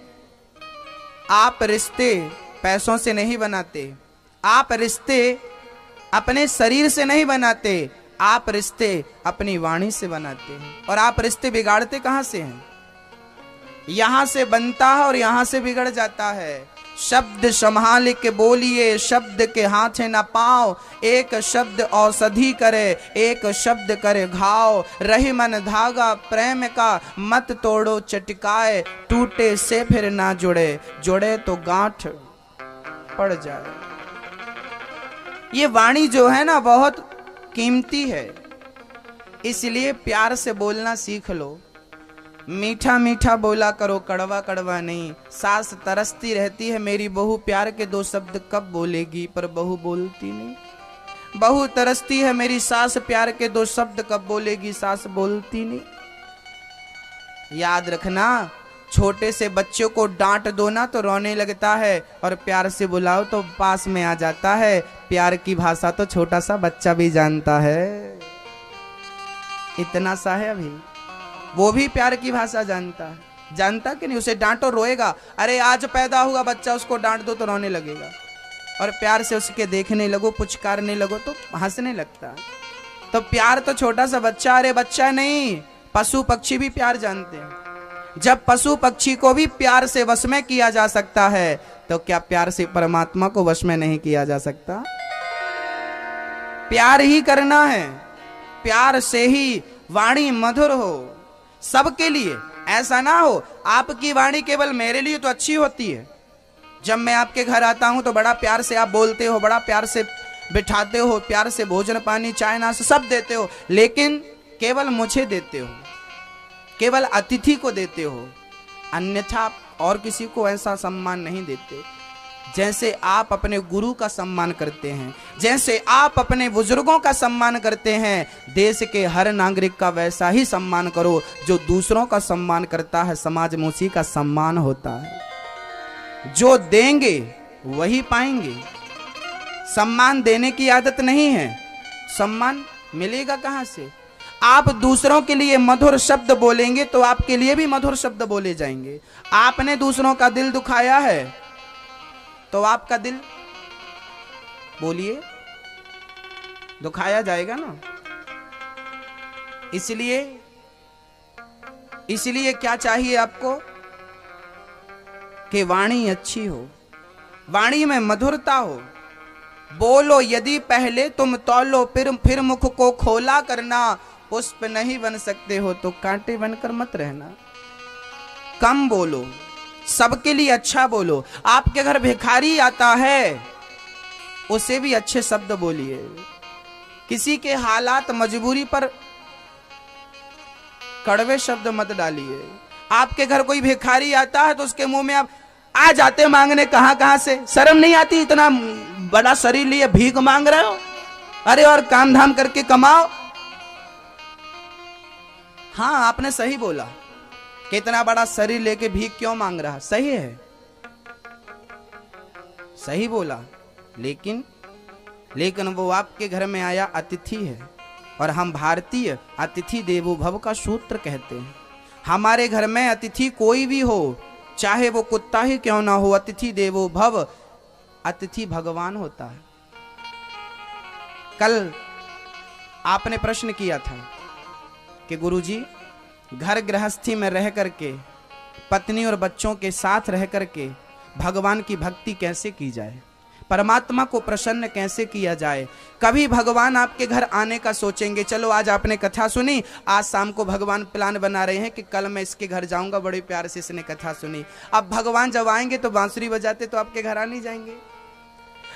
आप रिश्ते पैसों से नहीं बनाते, आप रिश्ते अपने शरीर से नहीं बनाते, आप रिश्ते अपनी वाणी से बनाते हैं। और आप रिश्ते बिगाड़ते कहां से हैं? यहां से बनता है और यहां से बिगड़ जाता है। शब्द संभाल के बोलिए, शब्द के हाथ न पाओ। एक शब्द औषधि करे, एक शब्द करे घाव। रही मन धागा प्रेम का, मत तोड़ो चटकाए। टूटे से फिर ना जुड़े, जुड़े तो गांठ पड़ जाए। ये वाणी जो है ना बहुत कीमती है, इसलिए प्यार से बोलना सीख लो। मीठा मीठा बोला करो, कड़वा कड़वा नहीं। सास तरसती रहती है, मेरी बहू प्यार के दो शब्द कब बोलेगी, पर बहू बोलती नहीं। बहू तरसती है, मेरी सास प्यार के दो शब्द कब बोलेगी, सास बोलती नहीं। याद रखना, छोटे से बच्चों को डांट दो ना तो रोने लगता है, और प्यार से बुलाओ तो पास में आ जाता है। प्यार की भाषा तो छोटा सा बच्चा भी जानता है, इतना सा है अभी, वो भी प्यार की भाषा जानता है। जानता कि नहीं? उसे डांटो रोएगा। अरे आज पैदा हुआ बच्चा, उसको डांट दो तो रोने लगेगा, और प्यार से उसके देखने लगो, पुचकारने लगो तो हंसने लगता है। तो प्यार तो छोटा सा बच्चा, अरे बच्चा नहीं, पशु पक्षी भी प्यार जानते हैं। जब पशु पक्षी को भी प्यार से वश में किया जा सकता है, तो क्या प्यार से परमात्मा को वश में नहीं किया जा सकता? प्यार ही करना है, प्यार से ही वाणी मधुर हो सबके लिए। ऐसा ना हो आपकी वाणी केवल मेरे लिए तो अच्छी होती है, जब मैं आपके घर आता हूं तो बड़ा प्यार से आप बोलते हो, बड़ा प्यार से बिठाते हो, प्यार से भोजन पानी चाय नाश्ता सब देते हो, लेकिन केवल मुझे देते हो, केवल अतिथि को देते हो, अन्यथा और किसी को ऐसा सम्मान नहीं देते। जैसे आप अपने गुरु का सम्मान करते हैं, जैसे आप अपने बुजुर्गों का सम्मान करते हैं, देश के हर नागरिक का वैसा ही सम्मान करो। जो दूसरों का सम्मान करता है, समाज में उसी का सम्मान होता है। जो देंगे वही पाएंगे। सम्मान देने की आदत नहीं है, सम्मान मिलेगा कहां से? आप दूसरों के लिए मधुर शब्द बोलेंगे तो आपके लिए भी मधुर शब्द बोले जाएंगे। आपने दूसरों का दिल दुखाया है तो आपका दिल बोलिए दुखाया जाएगा ना। इसलिए क्या चाहिए आपको कि वाणी अच्छी हो, वाणी में मधुरता हो। बोलो यदि पहले तुम तौलो, फिर मुख को खोला करना। पुष्प नहीं बन सकते हो तो कांटे बनकर मत रहना। कम बोलो, सबके लिए अच्छा बोलो। आपके घर भिखारी आता है, उसे भी अच्छे शब्द बोलिए। किसी के हालात मजबूरी पर कड़वे शब्द मत डालिए। आपके घर कोई भिखारी आता है तो उसके मुंह में आप आ जाते मांगने, कहां से? शर्म नहीं आती? इतना बड़ा शरीर लिए भीख मांग रहे हो? अरे और काम धाम करके कमाओ। हाँ, आपने सही बोला कि इतना बड़ा शरीर लेके भीख क्यों मांग रहा? सही है, सही बोला। लेकिन वो आपके घर में आया अतिथि है, और हम भारतीय अतिथि देवो भव का सूत्र कहते हैं। हमारे घर में अतिथि कोई भी हो, चाहे वो कुत्ता ही क्यों ना हो, अतिथि देवो भव। अतिथि भगवान होता है। कल आपने प्रश्न किया था कि गुरुजी घर गृहस्थी में रह करके पत्नी और बच्चों के साथ रह करके भगवान की भक्ति कैसे की जाए, परमात्मा को प्रसन्न कैसे किया जाए। कभी भगवान आपके घर आने का सोचेंगे, चलो आज आपने कथा सुनी, आज शाम को भगवान प्लान बना रहे हैं कि कल मैं इसके घर जाऊंगा, बड़े प्यार से इसने कथा सुनी। अब भगवान जब आएंगे तो बांसुरी बजाते तो आपके घर आ नहीं जाएंगे,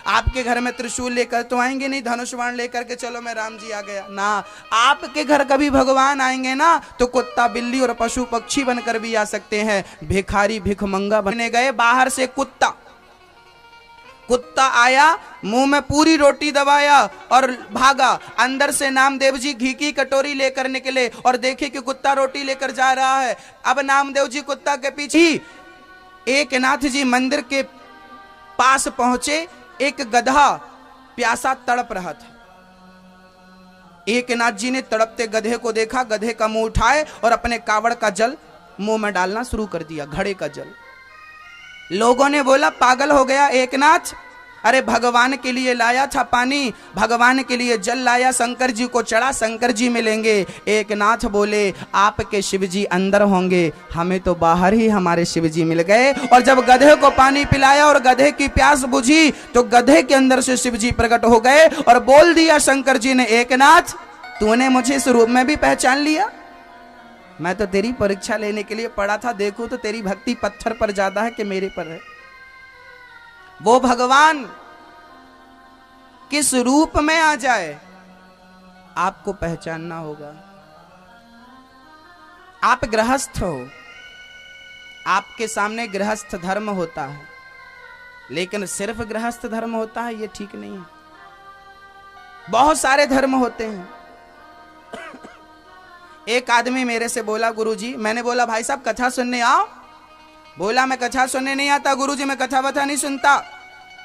आपके घर में त्रिशूल लेकर तो आएंगे नहीं, धनुष बाण लेकर के चलो मैं राम जी आ गया ना। आपके घर कभी भगवान आएंगे ना तो कुत्ता बिल्ली और पशु पक्षी बनकर भी आ सकते हैं। भिखारी भिखमंगा बनने गए, बाहर से कुत्ता आया, मुंह में पूरी रोटी दबाया और भागा। अंदर से नामदेव जी घी की कटोरी लेकर निकले और देखे कि कुत्ता रोटी लेकर जा रहा है। अब नामदेव जी कुत्ता के पीछे, एकनाथ जी मंदिर के पास पहुंचे, एक गधा प्यासा तड़प रहा था। एकनाथ जी ने तड़पते गधे को देखा, गधे का मुंह उठाए और अपने कावड़ का जल मुंह में डालना शुरू कर दिया, घड़े का जल। लोगों ने बोला पागल हो गया एकनाथ, अरे भगवान के लिए लाया था पानी, भगवान के लिए जल लाया, शंकर जी को चढ़ा, शंकर जी मिलेंगे। एकनाथ बोले आपके शिव जी अंदर होंगे, हमें तो बाहर ही हमारे शिव जी मिल गए। और जब गधे को पानी पिलाया और गधे की प्यास बुझी तो गधे के अंदर से शिव जी प्रकट हो गए और बोल दिया शंकर जी ने, एकनाथ तूने मुझे इस रूप में भी पहचान लिया, मैं तो तेरी परीक्षा लेने के लिए पड़ा था, देखो तो तेरी भक्ति पत्थर पर ज्यादा है कि मेरे पर है। वो भगवान किस रूप में आ जाए आपको पहचानना होगा। आप गृहस्थ हो, आपके सामने गृहस्थ धर्म होता है, लेकिन सिर्फ गृहस्थ धर्म होता है ये ठीक नहीं है। बहुत सारे धर्म होते हैं। एक आदमी मेरे से बोला गुरुजी, मैंने बोला भाई साहब कथा सुनने आओ। बोला मैं कथा सुनने नहीं आता गुरुजी, मैं कथा वथा नहीं सुनता।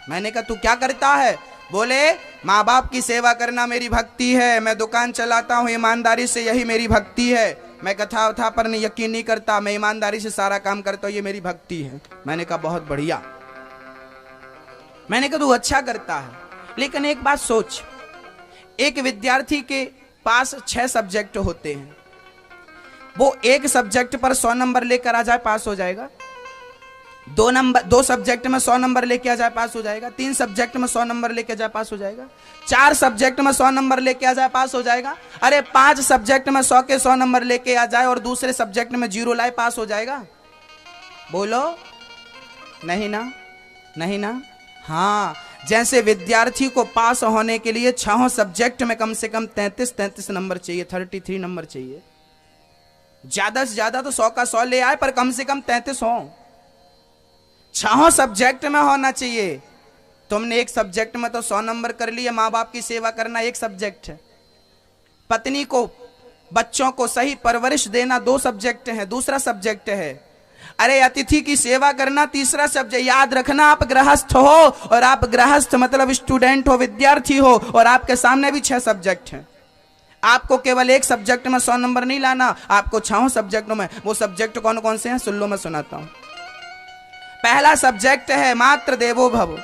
मैंने कहा तू क्या करता है? बोले माँ बाप की सेवा करना मेरी भक्ति है, मैं दुकान चलाता हूँ ईमानदारी से, यही मेरी भक्ति है। मैं कथा वथा पर यकीन नहीं करता, मैं ईमानदारी से सारा काम करता हूँ, ये मेरी भक्ति है। मैंने कहा बहुत बढ़िया। मैंने कहा तू अच्छा करता है, लेकिन एक बात सोच, एक विद्यार्थी के पास 6 सब्जेक्ट होते हैं, वो एक सब्जेक्ट पर 100 नंबर लेकर आ जाए पास हो जाएगा, 2 सब्जेक्ट में 100 नंबर लेके आ जाए पास हो जाएगा, 3 सब्जेक्ट में 100 नंबर लेके आ जाए पास हो जाएगा, 4 सब्जेक्ट में 100 नंबर लेके आ जाए पास हो जाएगा। अरे 5 सब्जेक्ट में 100 के 100 नंबर लेके आ जाए और दूसरे सब्जेक्ट में 0 लाए, पास हो जाएगा? बोलो नहीं ना, नहीं ना। हाँ, जैसे विद्यार्थी को पास होने के लिए 6 सब्जेक्ट में कम से कम 33 नंबर चाहिए, 33 नंबर चाहिए। ज्यादा से ज्यादा तो 100 का 100 ले आए, पर कम से कम 33 हो। 6 सब्जेक्ट में होना चाहिए। तुमने एक सब्जेक्ट में तो 100 नंबर कर लिए, माँ बाप की सेवा करना एक सब्जेक्ट है, पत्नी को बच्चों को सही परवरिश देना 2 सब्जेक्ट है, दूसरा सब्जेक्ट है। अरे अतिथि की सेवा करना तीसरा सब्जेक्ट। याद रखना आप गृहस्थ हो, और आप गृहस्थ मतलब स्टूडेंट हो, विद्यार्थी हो, और आपके सामने भी 6 सब्जेक्ट हैं। आपको केवल एक सब्जेक्ट में 100 नंबर नहीं लाना, आपको 6 सब्जेक्टों में। वो सब्जेक्ट कौन कौन से हैं सुन लो, मैं सुनाता हूं। पहला सब्जेक्ट है मातृ देवो भव,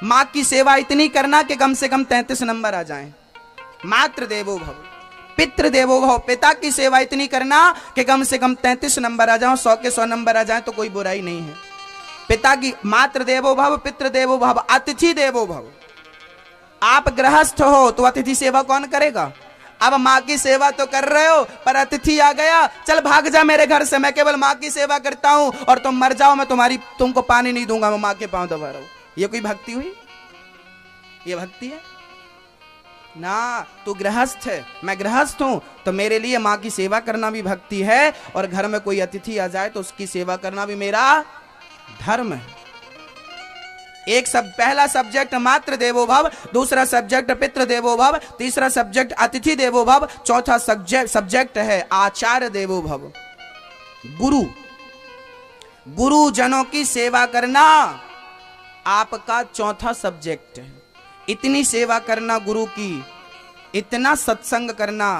मां की सेवा इतनी करना कि कम से कम 33 नंबर आ जाएं। मातृ देवो भव। पितृ देवो भव, पिता की सेवा इतनी करना कि कम से कम 33 नंबर आ जाओ, 100 के 100 नंबर आ जाए तो कोई बुराई नहीं है। पिता की मातृ देवो भव, पितृ देवो भव, अतिथि देवो भव। आप गृहस्थ हो तो अतिथि सेवा कौन करेगा? अब माँ की सेवा तो कर रहे हो, पर अतिथि आ गया, चल भाग जा मेरे घर से, मैं केवल माँ की सेवा करता हूं और तुम मर जाओ, मैं तुमको पानी नहीं दूंगा, मैं माँ के पांव दबा रहा हूं। ये कोई भक्ति हुई? ये भक्ति है ना। तू गृहस्थ है, मैं गृहस्थ हूं, तो मेरे लिए माँ की सेवा करना भी भक्ति है, और घर में कोई अतिथि आ जाए तो उसकी सेवा करना भी मेरा धर्म है। पहला सब्जेक्ट मातृ देवो भव, दूसरा सब्जेक्ट पितृ देवो भव, तीसरा सब्जेक्ट अतिथि देवो भव, चौथा सब्जेक्ट है आचार्य देवो भव। गुरुजनों की सेवा करना आपका चौथा सब्जेक्ट है। इतनी सेवा करना गुरु की, इतना सत्संग करना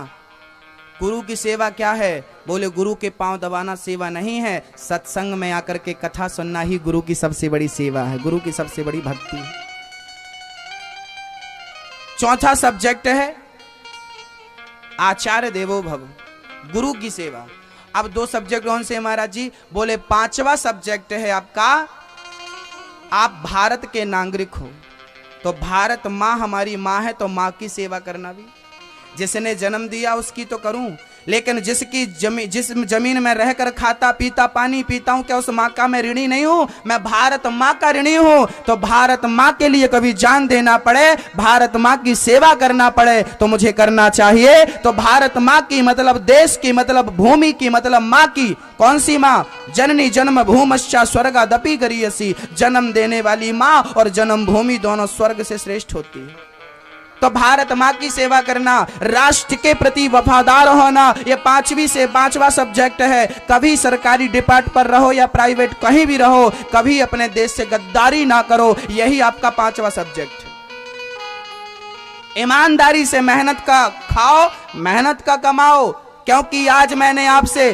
गुरु की सेवा क्या है? बोले गुरु के पांव दबाना सेवा नहीं है, सत्संग में आकर के कथा सुनना ही गुरु की सबसे बड़ी सेवा है, गुरु की सबसे बड़ी भक्ति है। चौथा सब्जेक्ट है आचार्य देवो भव, गुरु की सेवा। अब 2 सब्जेक्ट कौन से महाराज जी? बोले 5वां सब्जेक्ट है आपका, आप भारत के नागरिक हो तो भारत माँ हमारी माँ है, तो माँ की सेवा करना भी, जिसने जन्म दिया उसकी तो करूं, लेकिन जिस जमीन में रहकर खाता पीता पानी पीता हूं, क्या उस माँ का मैं ऋणी नहीं हूं? मैं भारत माँ का ऋणी हूं। तो भारत माँ के लिए कभी जान देना पड़े, भारत माँ की सेवा करना पड़े तो मुझे करना चाहिए। तो भारत माँ की मतलब देश की, मतलब भूमि की, मतलब माँ की। कौन सी माँ? जननी जन्म भूमश्चा स्वर्गादपि गरीयसी, जन्म देने वाली माँ और जन्म भूमि दोनों स्वर्ग से श्रेष्ठ होती है। तो भारत माँ की सेवा करना, राष्ट्र के प्रति वफादार होना, ये 5वां सब्जेक्ट है। कभी सरकारी डिपार्ट पर रहो या प्राइवेट कहीं भी रहो, कभी अपने देश से गद्दारी ना करो, यही आपका 5वां सब्जेक्ट है। ईमानदारी से मेहनत का खाओ, मेहनत का कमाओ, क्योंकि आज मैंने आपसे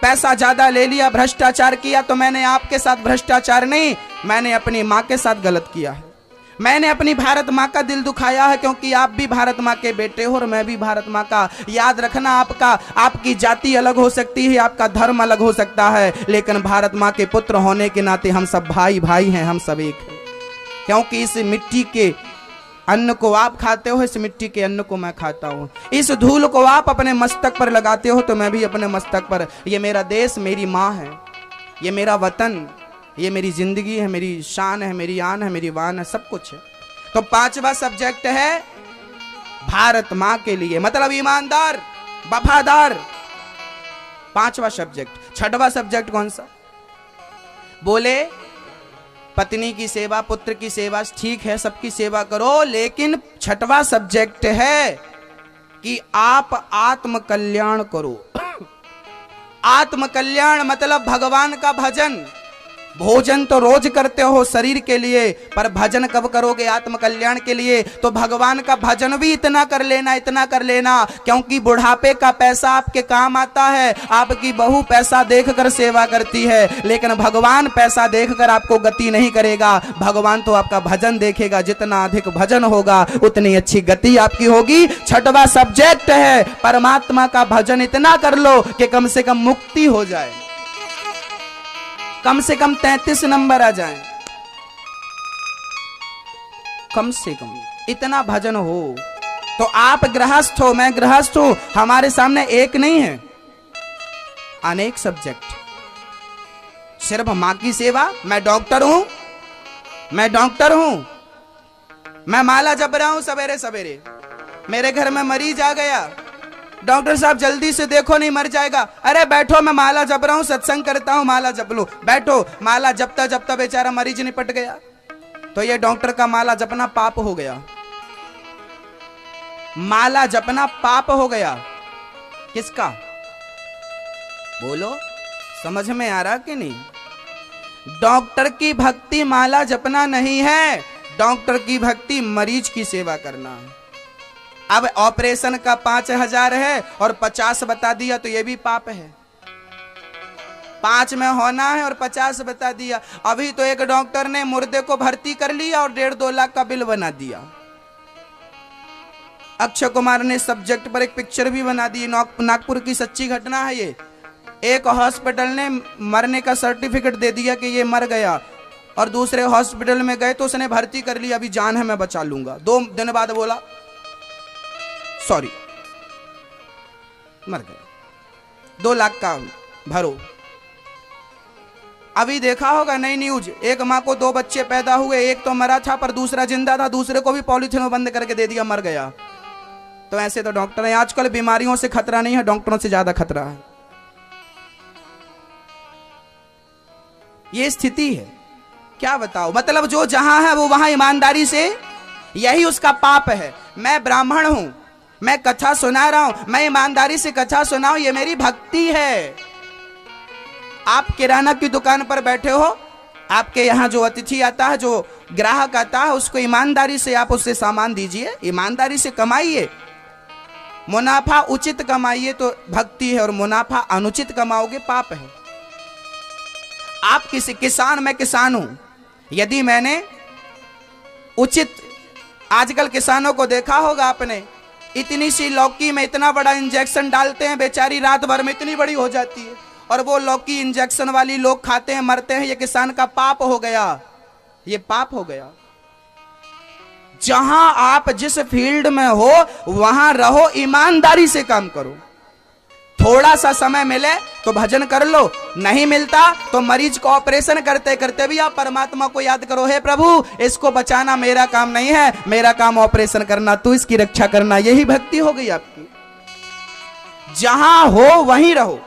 पैसा ज्यादा ले लिया, भ्रष्टाचार किया, तो मैंने आपके साथ भ्रष्टाचार नहीं, मैंने अपनी माँ के साथ गलत किया है। मैंने अपनी भारत माँ का दिल दुखाया है, क्योंकि आप भी भारत माँ के बेटे हो और मैं भी भारत माँ का। याद रखना, आपकी जाति अलग हो सकती है, आपका धर्म अलग हो सकता है, लेकिन भारत माँ के पुत्र होने के नाते हम सब भाई भाई हैं, हम सब एक हैं। क्योंकि इस मिट्टी के अन्न को आप खाते हो, इस मिट्टी के अन्न को मैं खाता हूँ। इस धूल को आप अपने मस्तक पर लगाते हो तो मैं भी अपने मस्तक पर। ये मेरा देश, मेरी माँ है, ये मेरा वतन, ये मेरी जिंदगी है, मेरी शान है, मेरी आन है, मेरी वान है, सब कुछ है। तो 5वां सब्जेक्ट है भारत माँ के लिए, मतलब ईमानदार, वफादार। 5वां सब्जेक्ट। 6वां सब्जेक्ट कौन सा? बोले पत्नी की सेवा, पुत्र की सेवा, ठीक है, सबकी सेवा करो, लेकिन 6वां सब्जेक्ट है कि आप आत्म कल्याण करो। आत्म कल्याण मतलब भगवान का भजन। भोजन तो रोज करते हो शरीर के लिए, पर भजन कब करोगे? आत्म कल्याण के लिए। तो भगवान का भजन भी इतना कर लेना, इतना कर लेना, क्योंकि बुढ़ापे का पैसा आपके काम आता है। आपकी बहू पैसा देखकर सेवा करती है, लेकिन भगवान पैसा देखकर आपको गति नहीं करेगा। भगवान तो आपका भजन देखेगा, जितना अधिक भजन होगा उतनी अच्छी गति आपकी होगी। 6वां सब्जेक्ट है परमात्मा का भजन इतना कर लो कि कम से कम मुक्ति हो जाए, कम से कम 33 नंबर आ जाए, कम से कम इतना भजन हो। तो आप गृहस्थ हो, मैं गृहस्थ हूं, हमारे सामने एक नहीं है, अनेक सब्जेक्ट। सिर्फ मां की सेवा। मैं डॉक्टर हूं, मैं डॉक्टर हूं, मैं माला जप रहा हूं सवेरे सवेरे, मेरे घर में मरीज आ गया, डॉक्टर साहब जल्दी से देखो नहीं मर जाएगा। अरे बैठो, मैं माला जप रहा हूं, सत्संग करता हूं, माला जप लो। बैठो, माला जपता जपता बेचारा मरीज निपट गया, तो ये डॉक्टर का माला जपना पाप हो गया। माला जपना पाप हो गया। किसका? बोलो, समझ में आ रहा कि नहीं? डॉक्टर की भक्ति माला जपना नहीं है, डॉक्टर की भक्ति मरीज की सेवा करना है। अब ऑपरेशन का 5000 है और 50 बता दिया तो ये भी पाप है। 5 में होना है और 50 बता दिया। अभी तो एक डॉक्टर ने मुर्दे को भर्ती कर लिया और 1.5-2 लाख का बिल बना दिया। अक्षय कुमार ने सब्जेक्ट पर एक पिक्चर भी बना दी, नागपुर की सच्ची घटना है ये। एक हॉस्पिटल ने मरने का सर्टिफिकेट दे दिया कि ये मर गया, और दूसरे हॉस्पिटल में गए तो उसने भर्ती कर लिया, अभी जान है मैं बचा लूंगा। 2 दिन बाद बोला सॉरी, मर गए, 2 लाख का भरो। अभी देखा होगा नई न्यूज, एक माँ को 2 बच्चे पैदा हुए, एक तो मरा था पर दूसरा जिंदा था, दूसरे को भी पॉलीथिन में बंद करके दे दिया, मर गया। तो ऐसे तो डॉक्टर हैं। आजकल बीमारियों से खतरा नहीं है, डॉक्टरों से ज्यादा खतरा है। ये स्थिति है, क्या बताओ। मतलब जो जहां है वो वहां ईमानदारी से, यही उसका पाप है। मैं ब्राह्मण हूं, मैं कथा सुना रहा हूं, मैं ईमानदारी से कथा सुनाऊं, ये मेरी भक्ति है। आप किराना की दुकान पर बैठे हो, आपके यहां जो अतिथि आता है, जो ग्राहक आता है, उसको ईमानदारी से आप उससे सामान दीजिए, ईमानदारी से कमाइए। मुनाफा उचित कमाइए तो भक्ति है, और मुनाफा अनुचित कमाओगे पाप है। आप किसी किसान, मैं किसान हूं, यदि मैंने उचित, आजकल किसानों को देखा होगा आपने, इतनी सी लौकी में इतना बड़ा इंजेक्शन डालते हैं, बेचारी रात भर में इतनी बड़ी हो जाती है, और वो लौकी इंजेक्शन वाली लोग खाते हैं, मरते हैं। ये किसान का पाप हो गया, ये पाप हो गया। जहां आप जिस फील्ड में हो वहां रहो, ईमानदारी से काम करो। थोड़ा सा समय मिले तो भजन कर लो, नहीं मिलता तो मरीज को ऑपरेशन करते करते भी आप परमात्मा को याद करो, हे प्रभु इसको बचाना मेरा काम नहीं है, मेरा काम ऑपरेशन करना, तू इसकी रक्षा करना। यही भक्ति हो गई आपकी। जहां हो वहीं रहो,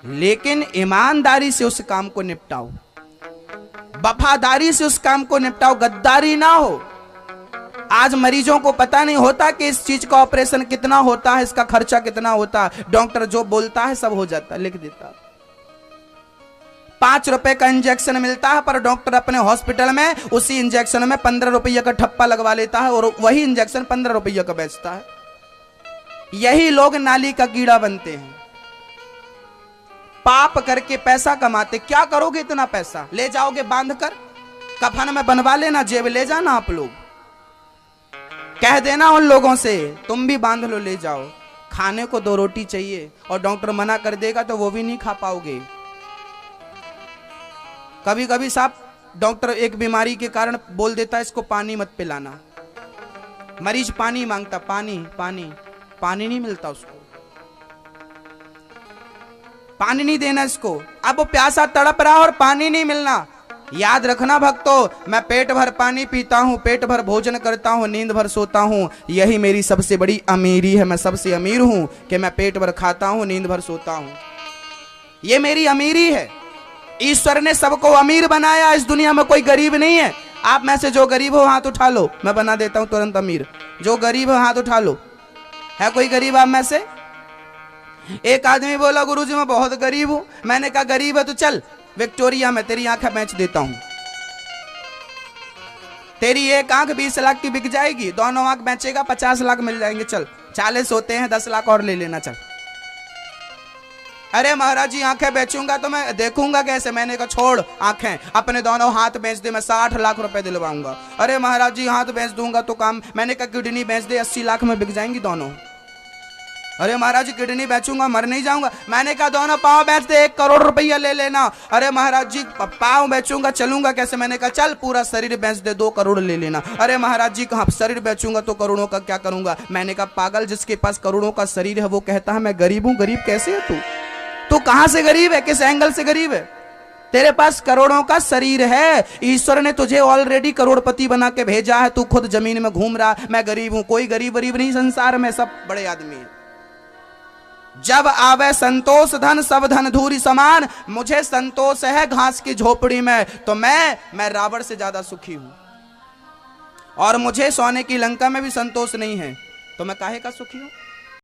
लेकिन ईमानदारी से उस काम को निपटाओ, वफादारी से उस काम को निपटाओ, गद्दारी ना हो। आज मरीजों को पता नहीं होता कि इस चीज का ऑपरेशन कितना होता है, इसका खर्चा कितना होता है। डॉक्टर जो बोलता है सब हो जाता है, लिख देता। 5 रुपए का इंजेक्शन मिलता है, पर डॉक्टर अपने हॉस्पिटल में उसी इंजेक्शन में 15 रुपये का ठप्पा लगवा लेता है, और वही इंजेक्शन 15 रुपये का बेचता है। यही लोग नाली का कीड़ा बनते हैं, पाप करके पैसा कमाते। क्या करोगे इतना पैसा? ले जाओगे बांध कर, कफन में बनवा लेना, जेब ले जाना। आप लोग कह देना उन लोगों से तुम भी बांध लो, ले जाओ। खाने को 2 रोटी चाहिए और डॉक्टर मना कर देगा तो वो भी नहीं खा पाओगे। कभी कभी साहब डॉक्टर एक बीमारी के कारण बोल देता है इसको पानी मत पिलाना, मरीज पानी मांगता, पानी पानी, पानी नहीं मिलता उसको, पानी नहीं देना इसको। अब वो प्यासा तड़प रहा और पानी नहीं मिलना। याद रखना भक्तों, मैं पेट भर पानी पीता हूं, पेट भर भोजन करता हूं, नींद भर सोता हूं, यही मेरी सबसे बड़ी अमीरी है। मैं सबसे अमीर हूं कि मैं पेट भर खाता हूं, नींद भर सोता हूं, ये मेरी अमीरी है। ईश्वर ने सबको अमीर बनाया, इस दुनिया में कोई गरीब नहीं है। आप में से जो गरीब हो हाथ उठा लो, मैं बना देता हूं तुरंत अमीर। जो गरीब हो हाथ उठा लो। है कोई गरीब आप में से? एक आदमी बोला गुरुजी मैं बहुत गरीब हूं। मैंने कहा गरीब है तो चल विक्टोरिया में तेरी आंखें बेच देता हूं, तेरी एक आंख 20 लाख की बिक जाएगी, दोनों आंख बेचेगा 50 लाख मिल जाएंगे। चल 40 होते हैं, 10 लाख और ले लेना, चल। अरे महाराज जी आंखें बेचूंगा तो मैं देखूंगा कैसे? मैंने कहा छोड़ आंखें, अपने दोनों हाथ बेच दे, मैं 60 लाख रुपए दिलवाऊंगा। अरे महाराज जी हाथ बेच दूंगा तो काम, मैंने कहा किडनी बेच दे, 80 लाख में बिक जाएंगी दोनों। अरे महाराज जी किडनी बेचूंगा, मर नहीं जाऊंगा। मैंने कहा दोनों पाँव बेच दे, 1 करोड़ रुपया ले लेना। अरे महाराज जी पाँव बेचूंगा, चलूंगा कैसे? मैंने कहा चल पूरा शरीर बेच दे, 2 करोड़ ले लेना। अरे महाराज जी कहाँ शरीर बेचूंगा तो करोड़ों का क्या करूंगा? मैंने कहा पागल, जिसके पास करोड़ों का शरीर है वो कहता है मैं गरीब हूं। गरीब कैसे है तू? तू कहां से गरीब है? किस एंगल से गरीब है? तेरे पास करोड़ों का शरीर है, ईश्वर ने तुझे ऑलरेडी करोड़पति बना के भेजा है, तू खुद जमीन में घूम रहा। मैं गरीब हूं, कोई गरीब गरीब नहीं संसार में, सब बड़े आदमी हैं। जब आवे संतोष धन, सब धन धूरी समान। मुझे संतोष है घास की झोपड़ी में, तो मैं रावण से ज्यादा सुखी हूं। और मुझे सोने की लंका में भी संतोष नहीं है, तो मैं काहे का सुखी हूं?